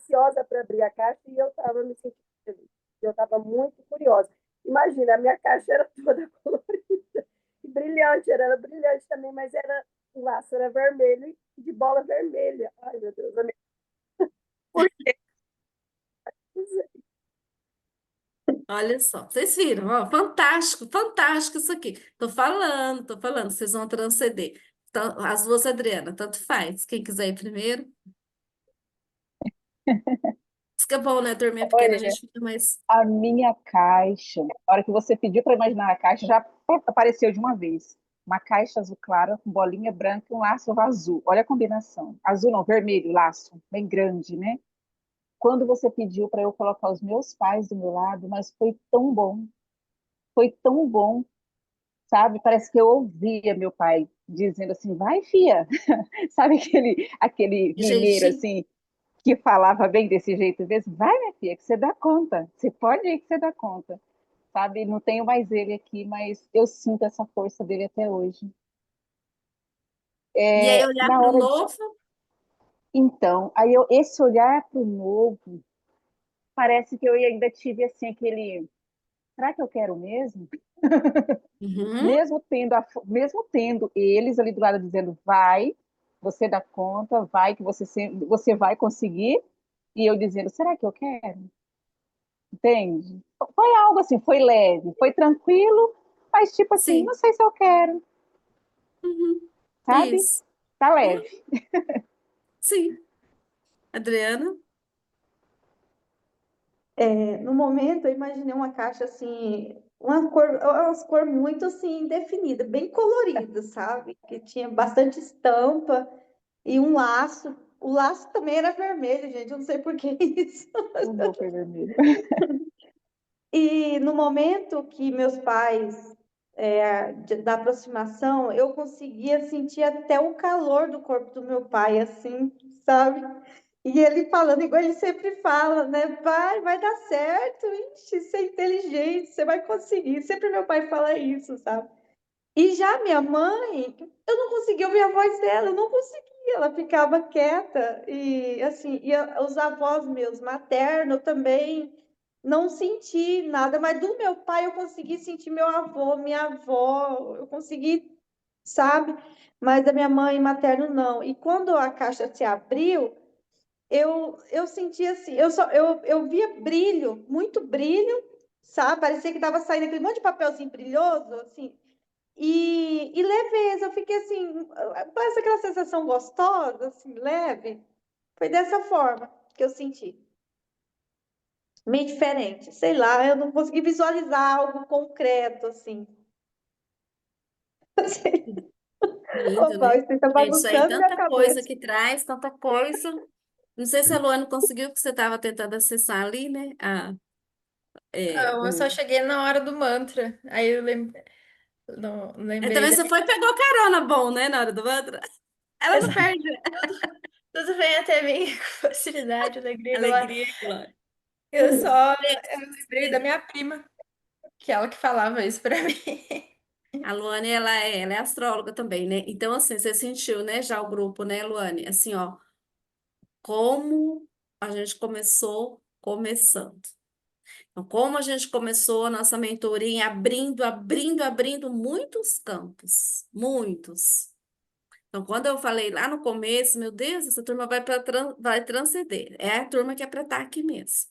ansiosa para abrir a caixa e eu estava me sentindo feliz. Eu estava muito curiosa. Imagina, a minha caixa era toda colorida e brilhante, era brilhante também, mas era o laço era vermelho e de bola vermelha. Ai, meu Deus, por quê? Olha só, vocês viram, ó, fantástico, fantástico isso aqui. Tô falando, vocês vão transcender. Então, as duas, Adriana, tanto faz. Quem quiser ir primeiro. Isso que é bom, né? Turminha pequena, a Olha, gente fica mais. a minha caixa, a hora que você pediu para imaginar a caixa, já apareceu de uma vez. Uma caixa azul clara, com bolinha branca e um laço azul. Olha a combinação. Azul não, vermelho, laço, bem grande, né? Quando você pediu para eu colocar os meus pais do meu lado, mas foi tão bom, sabe? Parece que eu ouvia meu pai dizendo assim, vai, fia. Sabe aquele mineiro Jeitinho. assim, que falava bem desse jeito mesmo? Vai, minha filha, que você dá conta. Você pode ir que você dá conta. Sabe? Não tenho mais ele aqui, mas eu sinto essa força dele até hoje. E aí, olhar Na para o hora de... novo. Então, esse olhar para o novo, parece que eu ainda tive assim aquele, será que eu quero mesmo? Uhum, Mesmo tendo eles ali do lado dizendo, vai, você dá conta, vai que você vai conseguir, e eu dizendo, será que eu quero? Entende? Foi algo assim, foi leve, foi tranquilo, mas tipo assim, não sim. sei se eu quero, Uhum, sabe? isso. Tá Uhum, leve. sim. Adriana? No momento, eu imaginei uma caixa assim, umas cor muito assim definida, bem colorida, sabe? Que tinha bastante estampa e um laço. O laço também era vermelho, gente. Eu não sei por que isso. O meu foi vermelho. E no momento que meus pais, da aproximação, eu conseguia sentir até o calor do corpo do meu pai, assim, sabe? E ele falando, igual ele sempre fala, né? Vai dar certo, ixi, você é inteligente, você vai conseguir. Sempre meu pai fala isso, sabe? E já minha mãe, eu não conseguia ouvir a voz dela, eu não conseguia, ela ficava quieta. E assim, os avós meus maternos também não senti nada, mas do meu pai eu consegui sentir meu avô, minha avó, eu consegui, sabe? Mas da minha mãe materno não. E quando a caixa se abriu, eu senti assim, eu via brilho, muito brilho, sabe? Parecia que estava saindo aquele monte de papelzinho brilhoso, assim. E leveza, eu fiquei assim, parece aquela sensação gostosa, assim, leve. Foi dessa forma que eu senti. Meio diferente, sei lá, eu não consegui visualizar algo concreto, assim. Lindo, Opa, né? isso está É isso aí, bagunçando minha tanta coisa cabeça. que traz, tanta coisa. Não sei se a Luana conseguiu, que você estava tentando acessar ali, né? Não, eu só cheguei na hora do mantra. Aí eu não, lembrei Também da você minha. foi e pegou carona bom, né? Na hora do mantra. Ela não perde Tudo vem até mim com facilidade, alegria, a glória. alegria, Glória. Eu lembrei da minha prima, que ela que falava isso pra mim. A Luane, ela é astróloga também, né? Então, assim, você sentiu, né, já o grupo, né, Luane? Assim, ó, como a gente começou começando. Então, como a gente começou a nossa mentoria abrindo muitos campos, muitos. Então, quando eu falei lá no começo, meu Deus, essa turma vai transcender. É a turma que é para estar aqui mesmo.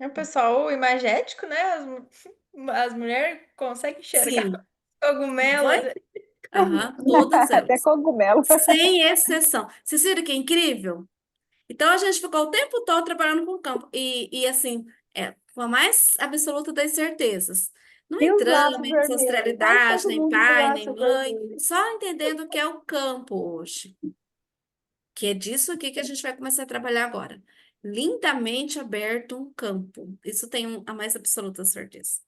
É o pessoal imagético, né? As mulheres conseguem enxergar Sim, não cogumelos. foi? Aham, todas Até elas. cogumelo. Sem exceção. Vocês viram que é incrível? Então a gente ficou o tempo todo trabalhando com o campo. E assim, com a mais absoluta das certezas. Não E os entrando laços em vermelhos? Quase ancestralidade, todo nem mundo de pai, nem laço mãe, vermelho. só entendendo o que é o campo hoje. Que é disso aqui que a gente vai começar a trabalhar agora. Lindamente aberto um campo. Isso tem a mais absoluta certeza.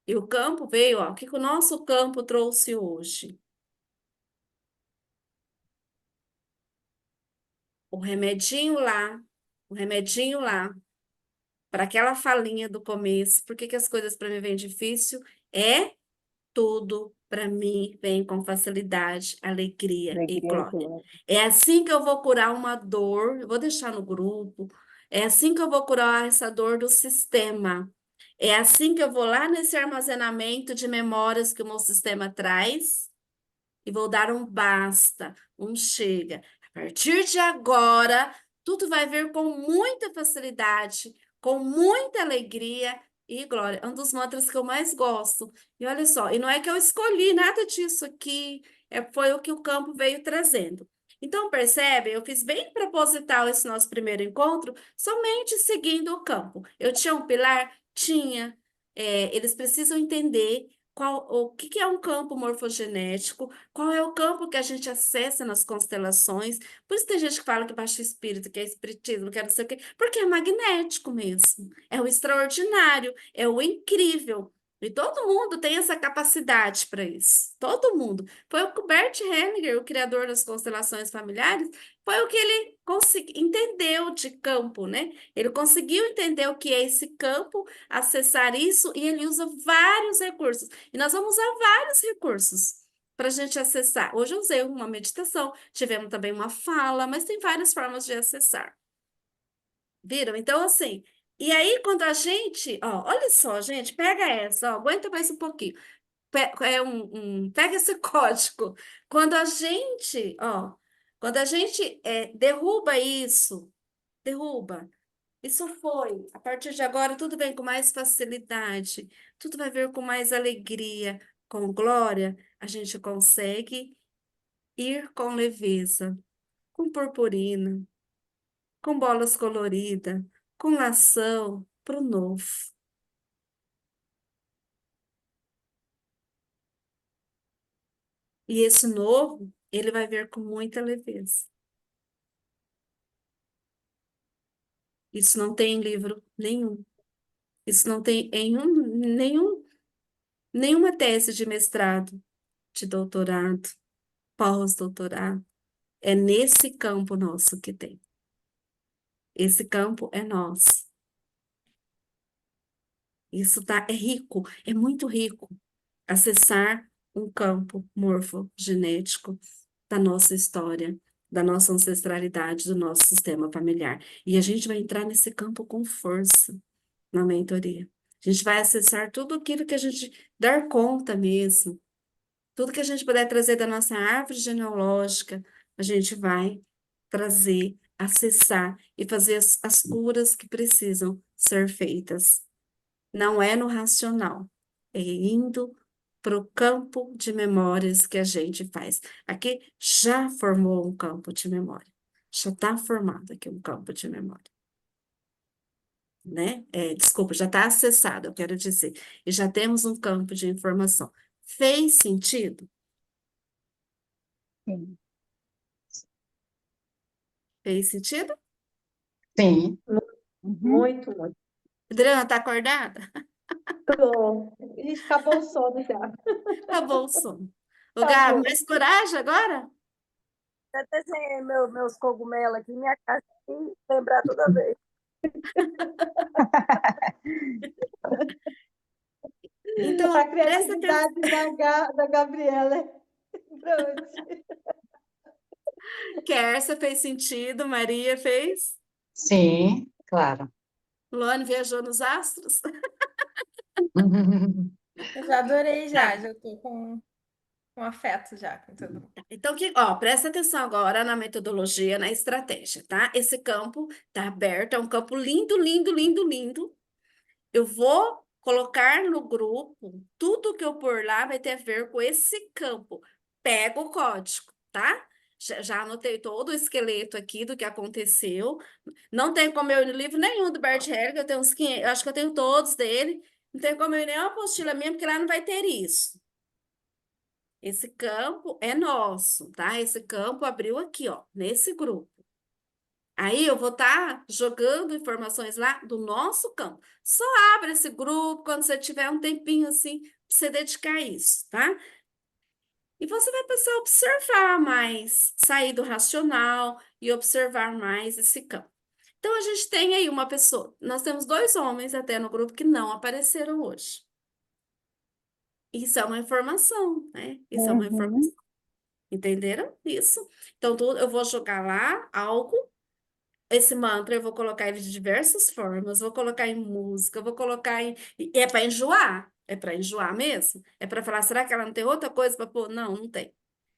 E o campo veio, ó, o que que o nosso campo trouxe hoje? O remedinho lá, o remedinho lá, para aquela falinha do começo. Por que que as coisas para mim vêm difícil? É tudo para mim vem com facilidade, alegria e Alegria e glória. glória. É assim que eu vou curar uma dor, eu vou deixar no grupo. É assim que eu vou curar essa dor do sistema. É assim que eu vou lá nesse armazenamento de memórias que o meu sistema traz e vou dar um basta, um chega. A partir de agora, tudo vai vir com muita facilidade, com muita alegria e glória. É um dos mantras que eu mais gosto. E olha só, e não é que eu escolhi nada disso aqui, foi o que o campo veio trazendo. Então, percebe, eu fiz bem proposital esse nosso primeiro encontro, somente seguindo o campo. Eu tinha um pilar? Tinha. Eles precisam entender o que que é um campo morfogenético, qual é o campo que a gente acessa nas constelações. Por isso tem gente que fala que baixa espírito, que é espiritismo, que é não sei o quê, porque é magnético mesmo. É o extraordinário, é o incrível. E todo mundo tem essa capacidade para isso. Todo mundo. Foi o que o Bert Hellinger, o criador das constelações familiares, foi o que ele entendeu de campo, né? Ele conseguiu entender o que é esse campo, acessar isso, e ele usa vários recursos. E nós vamos usar vários recursos para a gente acessar. Hoje eu usei uma meditação, tivemos também uma fala, mas tem várias formas de acessar. Viram? Então, assim, e aí quando a gente, ó, olha só, gente, pega essa, ó, aguenta mais um pouquinho. Pega esse código. Quando a gente, ó, quando a gente derruba isso, derruba. Isso foi. A partir de agora, tudo vem com mais facilidade, tudo vai vir com mais alegria, com glória. A gente consegue ir com leveza, com purpurina, com bolas coloridas, com lação para o novo. E esse novo, ele vai vir com muita leveza. Isso não tem em livro nenhum. Isso não tem em nenhuma tese de mestrado, de doutorado, pós-doutorado. É nesse campo nosso que tem. Esse campo é nosso. Isso é rico, é muito rico. Acessar um campo morfogenético da nossa história, da nossa ancestralidade, do nosso sistema familiar. E a gente vai entrar nesse campo com força na mentoria. A gente vai acessar tudo aquilo que a gente dar conta mesmo. Tudo que a gente puder trazer da nossa árvore genealógica, a gente vai trazer, acessar e fazer as curas que precisam ser feitas. Não é no racional, é indo para o campo de memórias que a gente faz. Aqui já formou um campo de memória. Já está formado aqui um campo de memória. Né? Desculpa, já está acessado, eu quero dizer. E já temos um campo de informação. Fez sentido? Sim. Fez sentido? Sim. Uhum. Muito, muito. Adriana, tá acordada? Tô. Ixi, acabou o sono já. Acabou o sono. Ô, Gabi, Acabou. mais coragem agora? Até desenhei meus cogumelos aqui, minha casa, e lembrar toda vez. Então, A ó, presta atenção. criatividade da Gabriela é grande. Kércia fez sentido, Maria fez. Sim, claro. Luane viajou nos astros. Eu já adorei já tô com afeto já com todo mundo. Então, presta atenção agora na metodologia, na estratégia, tá? Esse campo tá aberto, é um campo lindo, lindo, lindo, lindo. Eu vou colocar no grupo, tudo que eu pôr lá vai ter a ver com esse campo. Pega o código, tá? Já anotei todo o esqueleto aqui do que aconteceu. Não tem como eu ir no livro nenhum do Bert Hellinger, eu tenho uns 500, eu acho que eu tenho todos dele. Não tem como eu ir nenhuma apostila minha, porque lá não vai ter isso. Esse campo é nosso, tá? Esse campo abriu aqui, ó, nesse grupo. Aí eu vou estar jogando informações lá do nosso campo. Só abre esse grupo quando você tiver um tempinho assim para você dedicar a isso, tá? E você vai passar a observar mais, sair do racional e observar mais esse campo. Então a gente tem aí uma pessoa, nós temos 2 homens até no grupo que não apareceram hoje. Isso é uma informação, né? Isso é uma Uhum. informação. Entenderam? Isso. Então, eu vou jogar lá algo. Esse mantra eu vou colocar ele de diversas formas, vou colocar em música, vou colocar em. E é para enjoar? É para enjoar mesmo? É para falar, será que ela não tem outra coisa para pôr? Não, não tem.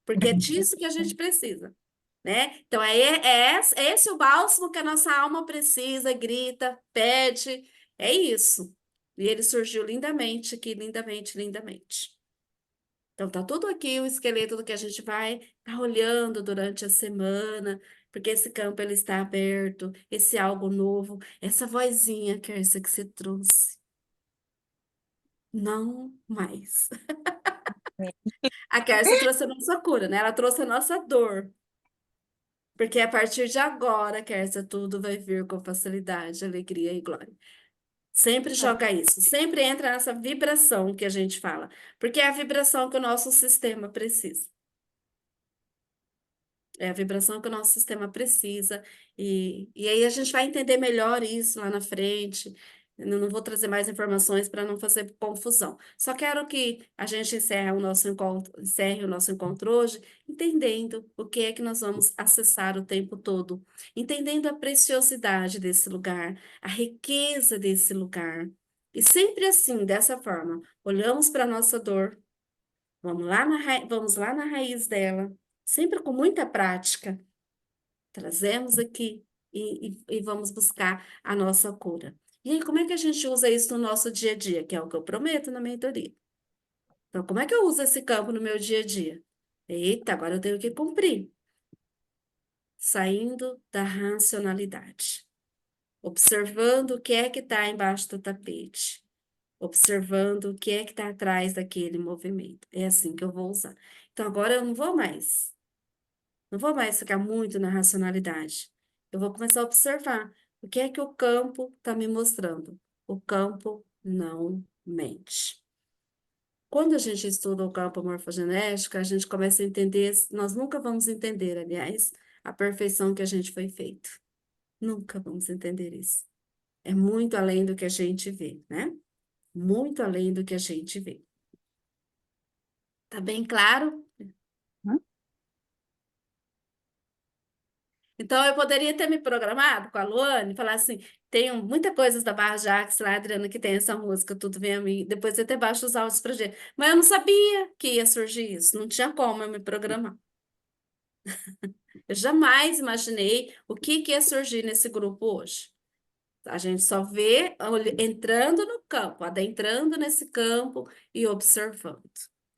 Porque é disso que a gente precisa, né? Então, é esse o bálsamo que a nossa alma precisa, grita, pede. É isso. E ele surgiu lindamente aqui, lindamente, lindamente. Então, tá tudo aqui o esqueleto do que a gente vai estar olhando durante a semana, porque esse campo ele está aberto, esse algo novo, essa vozinha que é essa que você trouxe. Não mais. A Kércia trouxe a nossa cura, né? Ela trouxe a nossa dor. Porque a partir de agora, Kércia, tudo vai vir com facilidade, alegria e glória. Sempre joga isso, sempre entra nessa vibração que a gente fala, porque é a vibração que o nosso sistema precisa. É a vibração que o nosso sistema precisa. E aí a gente vai entender melhor isso lá na frente. Eu não vou trazer mais informações para não fazer confusão. Só quero que a gente encerre o nosso encontro hoje, entendendo o que é que nós vamos acessar o tempo todo, entendendo a preciosidade desse lugar, a riqueza desse lugar. E sempre assim, dessa forma, olhamos para a nossa dor, vamos lá na raiz dela, sempre com muita prática, trazemos aqui e vamos buscar a nossa cura. E aí, como é que a gente usa isso no nosso dia a dia, que é o que eu prometo na mentoria? Então, como é que eu uso esse campo no meu dia a dia? Eita, agora eu tenho que cumprir. Saindo da racionalidade, observando o que é que está embaixo do tapete, observando o que é que está atrás daquele movimento. É assim que eu vou usar. Então, agora eu não vou mais. Não vou mais ficar muito na racionalidade. Eu vou começar a observar o que é que o campo está me mostrando. O campo não mente. Quando a gente estuda o campo morfogenético, a gente começa a entender, nós nunca vamos entender, aliás, a perfeição que a gente foi feito. Nunca vamos entender isso. É muito além do que a gente vê, né? Muito além do que a gente vê. Tá bem claro? Uhum. Então, eu poderia ter me programado com a Luane e falar assim: tenho muita coisa da Barra Jax lá, Adriana, que tem essa música, tudo vem a mim. Depois eu até baixo os áudios pra gente. Mas eu não sabia que ia surgir isso, não tinha como eu me programar. Eu jamais imaginei o que ia surgir nesse grupo hoje. A gente só vê entrando no campo, adentrando nesse campo e observando.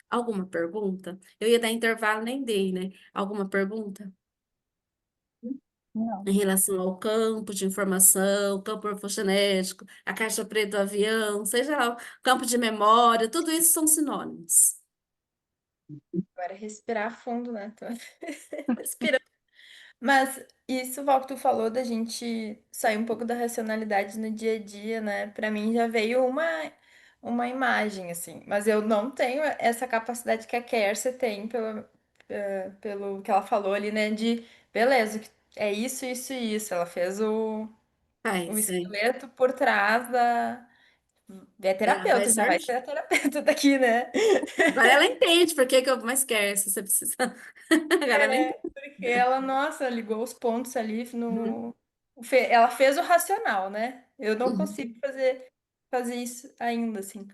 Alguma pergunta? Eu ia dar intervalo, nem dei, né? Alguma pergunta? Não. Em relação ao campo de informação, campo morfogenético, a caixa preta do avião, seja lá, o campo de memória, tudo isso são sinônimos. Agora respirar fundo, né? Tô respirando. Mas isso, Val, que tu falou da gente sair um pouco da racionalidade no dia a dia, né? Pra mim já veio uma imagem, assim. Mas eu não tenho essa capacidade que a Kércia tem, pelo que ela falou ali, né? De, beleza, é isso, isso e isso. Ela fez o Faz, hein? esqueleto por trás da. É Vai terapeuta, já vai ser certo. a terapeuta daqui, né? Agora ela entende por que que eu mais quero, se você precisa. Agora ela É, entende. porque ela, nossa, ligou os pontos ali Uhum. no. Ela fez o racional, né? Eu não consigo Uhum. fazer isso ainda, assim.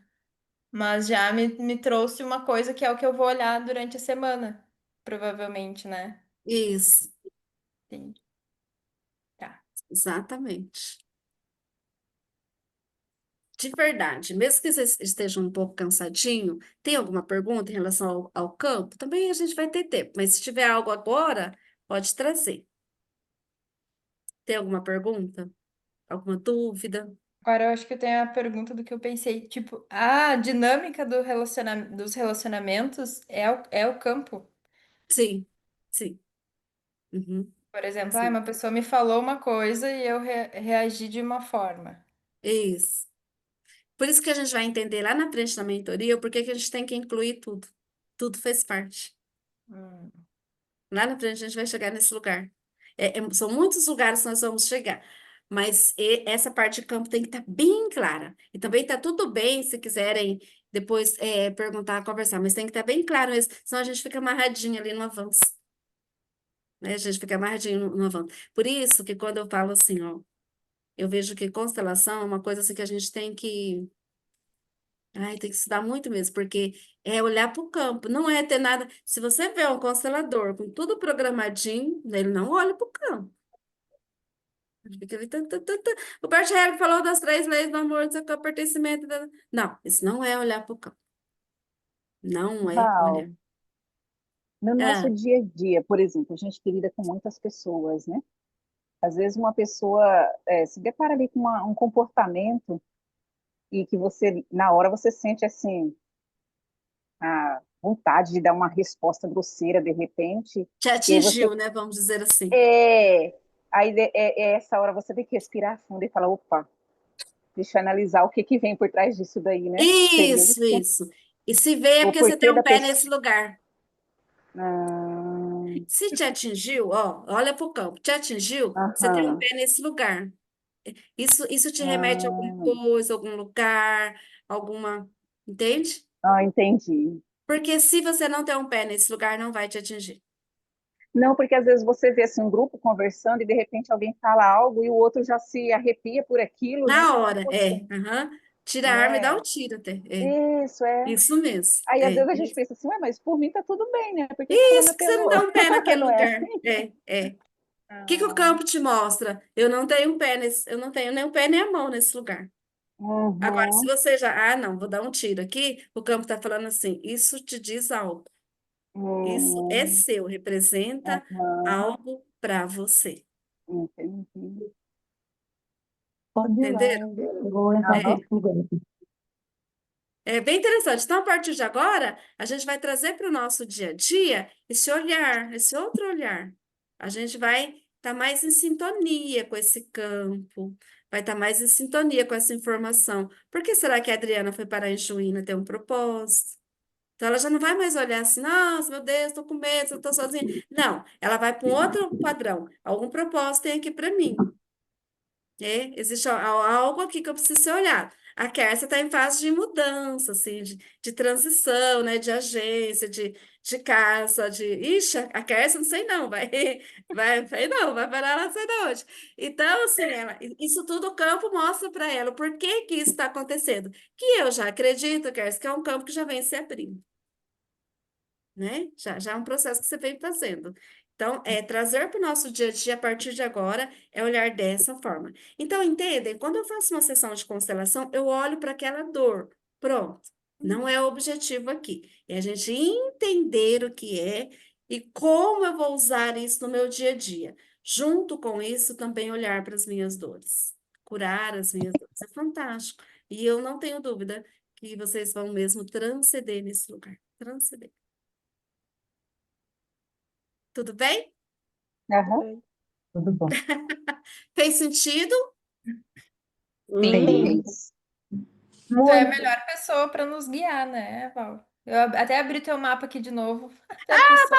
Mas já me trouxe uma coisa que é o que eu vou olhar durante a semana, provavelmente, né? Isso, Sim, tá. exatamente. De verdade, mesmo que você esteja um pouco cansadinho, tem alguma pergunta em relação ao campo? Também a gente vai ter tempo, mas se tiver algo agora, pode trazer. Tem alguma pergunta? Alguma dúvida? Agora eu acho que eu tenho a pergunta do que eu pensei. Tipo, a dinâmica dos relacionamentos é o campo. Sim, sim. Uhum, Por exemplo, sim. uma pessoa me falou uma coisa e eu reagi de uma forma. Isso. Por isso que a gente vai entender lá na frente da mentoria o porquê que a gente tem que incluir tudo. Tudo faz parte. Hum. Lá na frente a gente vai chegar nesse lugar. São muitos lugares que nós vamos chegar. Mas essa parte de campo tem que estar bem clara. E também está tudo bem se quiserem depois perguntar, conversar, mas tem que estar bem claro isso, senão a gente fica amarradinho ali no avanço, né? A gente fica amarradinho no avanço. Por isso que quando eu falo assim, ó, eu vejo que constelação é uma coisa assim que a gente tem que estudar muito mesmo, porque é olhar para o campo, não é ter nada. Se você vê um constelador com tudo programadinho, ele não olha para o campo. Ele fica ali, O Bert Hellinger falou das 3 leis do amor, do seu pertencimento. Não, isso não é olhar para o campo. Não é olhar. Val, no nosso Ah, dia a dia, por exemplo, a gente lida com muitas pessoas, né? Às vezes uma pessoa se depara ali com um comportamento e que você, na hora, você sente assim, a vontade de dar uma resposta grosseira de repente, te e aí você atingiu, né? Vamos dizer assim. essa hora você tem que respirar fundo e falar, opa, deixa eu analisar o que que vem por trás disso daí, né? Seria Isso, isso? isso. E se vê é O porque você tem porquê um da pé pessoa. nesse lugar. Ah, Se te atingiu, ó, olha para o campo. Te atingiu, você tem um aham, pé nesse lugar. Isso te remete a alguma ah, coisa, algum lugar, alguma. Entende? entendi. Porque se você não tem um pé nesse lugar, não vai te atingir. Não, porque às vezes você vê assim, um grupo conversando e de repente alguém fala algo e o outro já se arrepia por aquilo, né? Na hora, Poxa, aham. Tira a arma e dá o né? tiro até. Isso é. Isso mesmo. Aí às vezes a gente pensa assim, ué, mas por mim tá tudo bem, né? Por que que fulano Isso que você não apelou? dá um pé naquele Não é lugar. assim? O que o Ah, campo te mostra? Eu não tenho um pé eu não tenho nem o pé nem a mão nesse lugar. Agora, se uhum, você não, vou dar um tiro aqui, o campo está falando assim, isso te diz algo. Isso é uhum, seu, representa aham, algo para você. entendi. Pode ir lá, Entenderam? eu vou entrar para É, outro lugar. é bem interessante. Então, a partir de agora, a gente vai trazer para o nosso dia a dia esse olhar, esse outro olhar. A gente vai estar mais em sintonia com esse campo, vai estar mais em sintonia com essa informação. Por que será que a Adriana foi parar em Juína? Tem um propósito. Então, ela já não vai mais olhar assim, nossa, meu Deus, estou com medo, estou sozinha. Não, ela vai para um outro padrão. Algum propósito tem aqui para mim. Existe algo aqui que eu preciso ser olhado. A Kércia está em fase de mudança, assim, de transição, né? De agência, de casa, de. Ixi, a Kércia, não sei não, vai parar lá, sei de onde. Então, assim, isso tudo o campo mostra para ela o porquê que isso está acontecendo. Que eu já acredito, Kércia, que é um campo que já vem se abrindo, né? Já é um processo que você vem fazendo. Então, trazer para o nosso dia a dia, a partir de agora, é olhar dessa forma. Então, entendem? Quando eu faço uma sessão de constelação, eu olho para aquela dor. Pronto. Não é o objetivo aqui. É a gente entender o que é e como eu vou usar isso no meu dia a dia. Junto com isso, também olhar para as minhas dores. Curar as minhas dores. É fantástico. E eu não tenho dúvida que vocês vão mesmo transcender nesse lugar. Transcender. Tudo bem? Tudo Aham, bem. Tudo bom. Fez sentido? Sim. sim. Fez. Tu é a Muito. melhor pessoa para nos guiar, né, Val? Eu até abri teu mapa aqui de novo. Já que só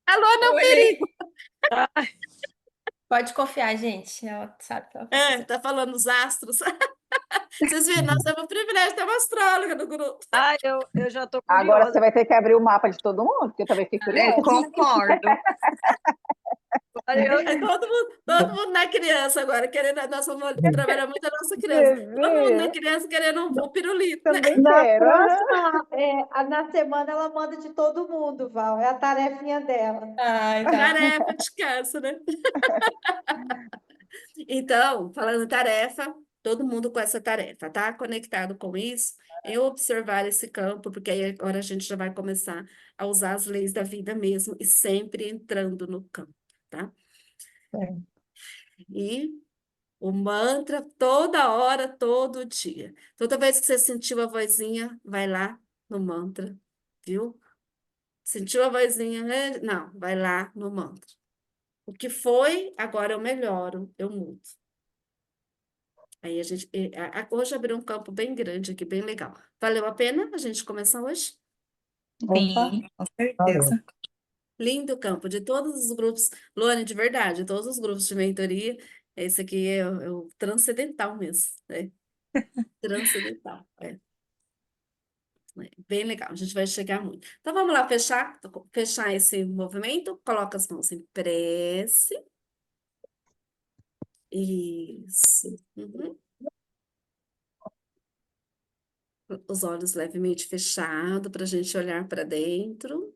Alô, não perigo. olhei. Pode confiar, gente. Ela sabe o que ela tá fazendo. Tá falando os astros. Vocês viram, nós temos o privilégio de ter uma astróloga no grupo. Ah, eu já tô Agora você curiosa. vai ter que abrir o mapa de todo mundo, porque eu também fiquei curiosa. Concordo. Olha, Todo mundo na criança agora, querendo, nós vamos trabalhar muito a nossa criança. Você Todo mundo na vê? criança querendo o pirulito, né? Também Na quero. Aham. próxima, na semana, ela manda de todo mundo, Val. É a tarefinha dela. Ai, tá. Tarefa de casa, né? Então, falando tarefa, todo mundo com essa tarefa, tá? Conectado com isso, eu observar esse campo, porque aí agora a gente já vai começar a usar as leis da vida mesmo e sempre entrando no campo, tá? É. E o mantra toda hora, todo dia. Toda vez que você sentiu a vozinha, vai lá no mantra, viu? Sentiu a vozinha? Não, vai lá no mantra. O que foi, agora eu melhoro, eu mudo. Aí a gente, hoje abriu um campo bem grande aqui, bem legal. Valeu a pena a gente começar hoje? Opa, Sim, com valeu. certeza. Lindo campo, de todos os grupos, Luane, de verdade, todos os grupos de mentoria, esse aqui é o transcendental mesmo, né? Transcendental, é. Bem legal, a gente vai chegar muito. Então vamos lá fechar esse movimento. Coloca as mãos em prece. Isso. Uhum. Os olhos levemente fechados para a gente olhar para dentro.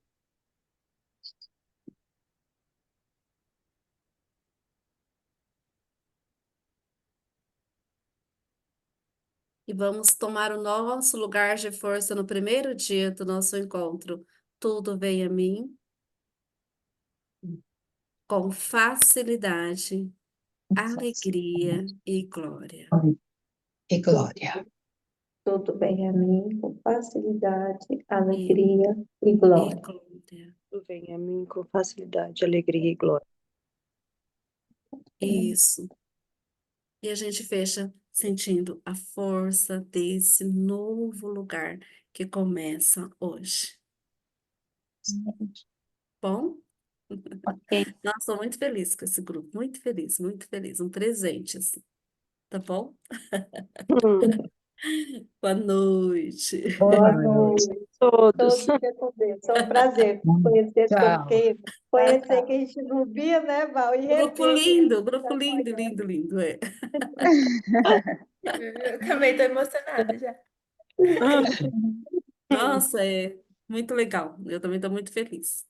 E vamos tomar o nosso lugar de força no primeiro dia do nosso encontro. Tudo vem a mim com facilidade, alegria e glória. E glória. Tudo bem a mim, com facilidade, E, alegria e e glória. glória. Tudo vem a mim com facilidade, alegria e glória. Isso. E a gente fecha sentindo a força desse novo lugar que começa hoje. Bom? Ok. Nossa, estou muito feliz com esse grupo. Muito feliz, muito feliz. Um presente, assim. Tá bom? Boa noite. Boa noite. Todos. Todos fiquem com Deus. Foi um prazer conhecer, Tchau. conhecer que a gente não via, né, Val? E Grupo rever que a gente grupo está lindo, sonhando. lindo, lindo. É. Eu também tô emocionada já. Nossa, é muito legal. Eu também estou muito feliz.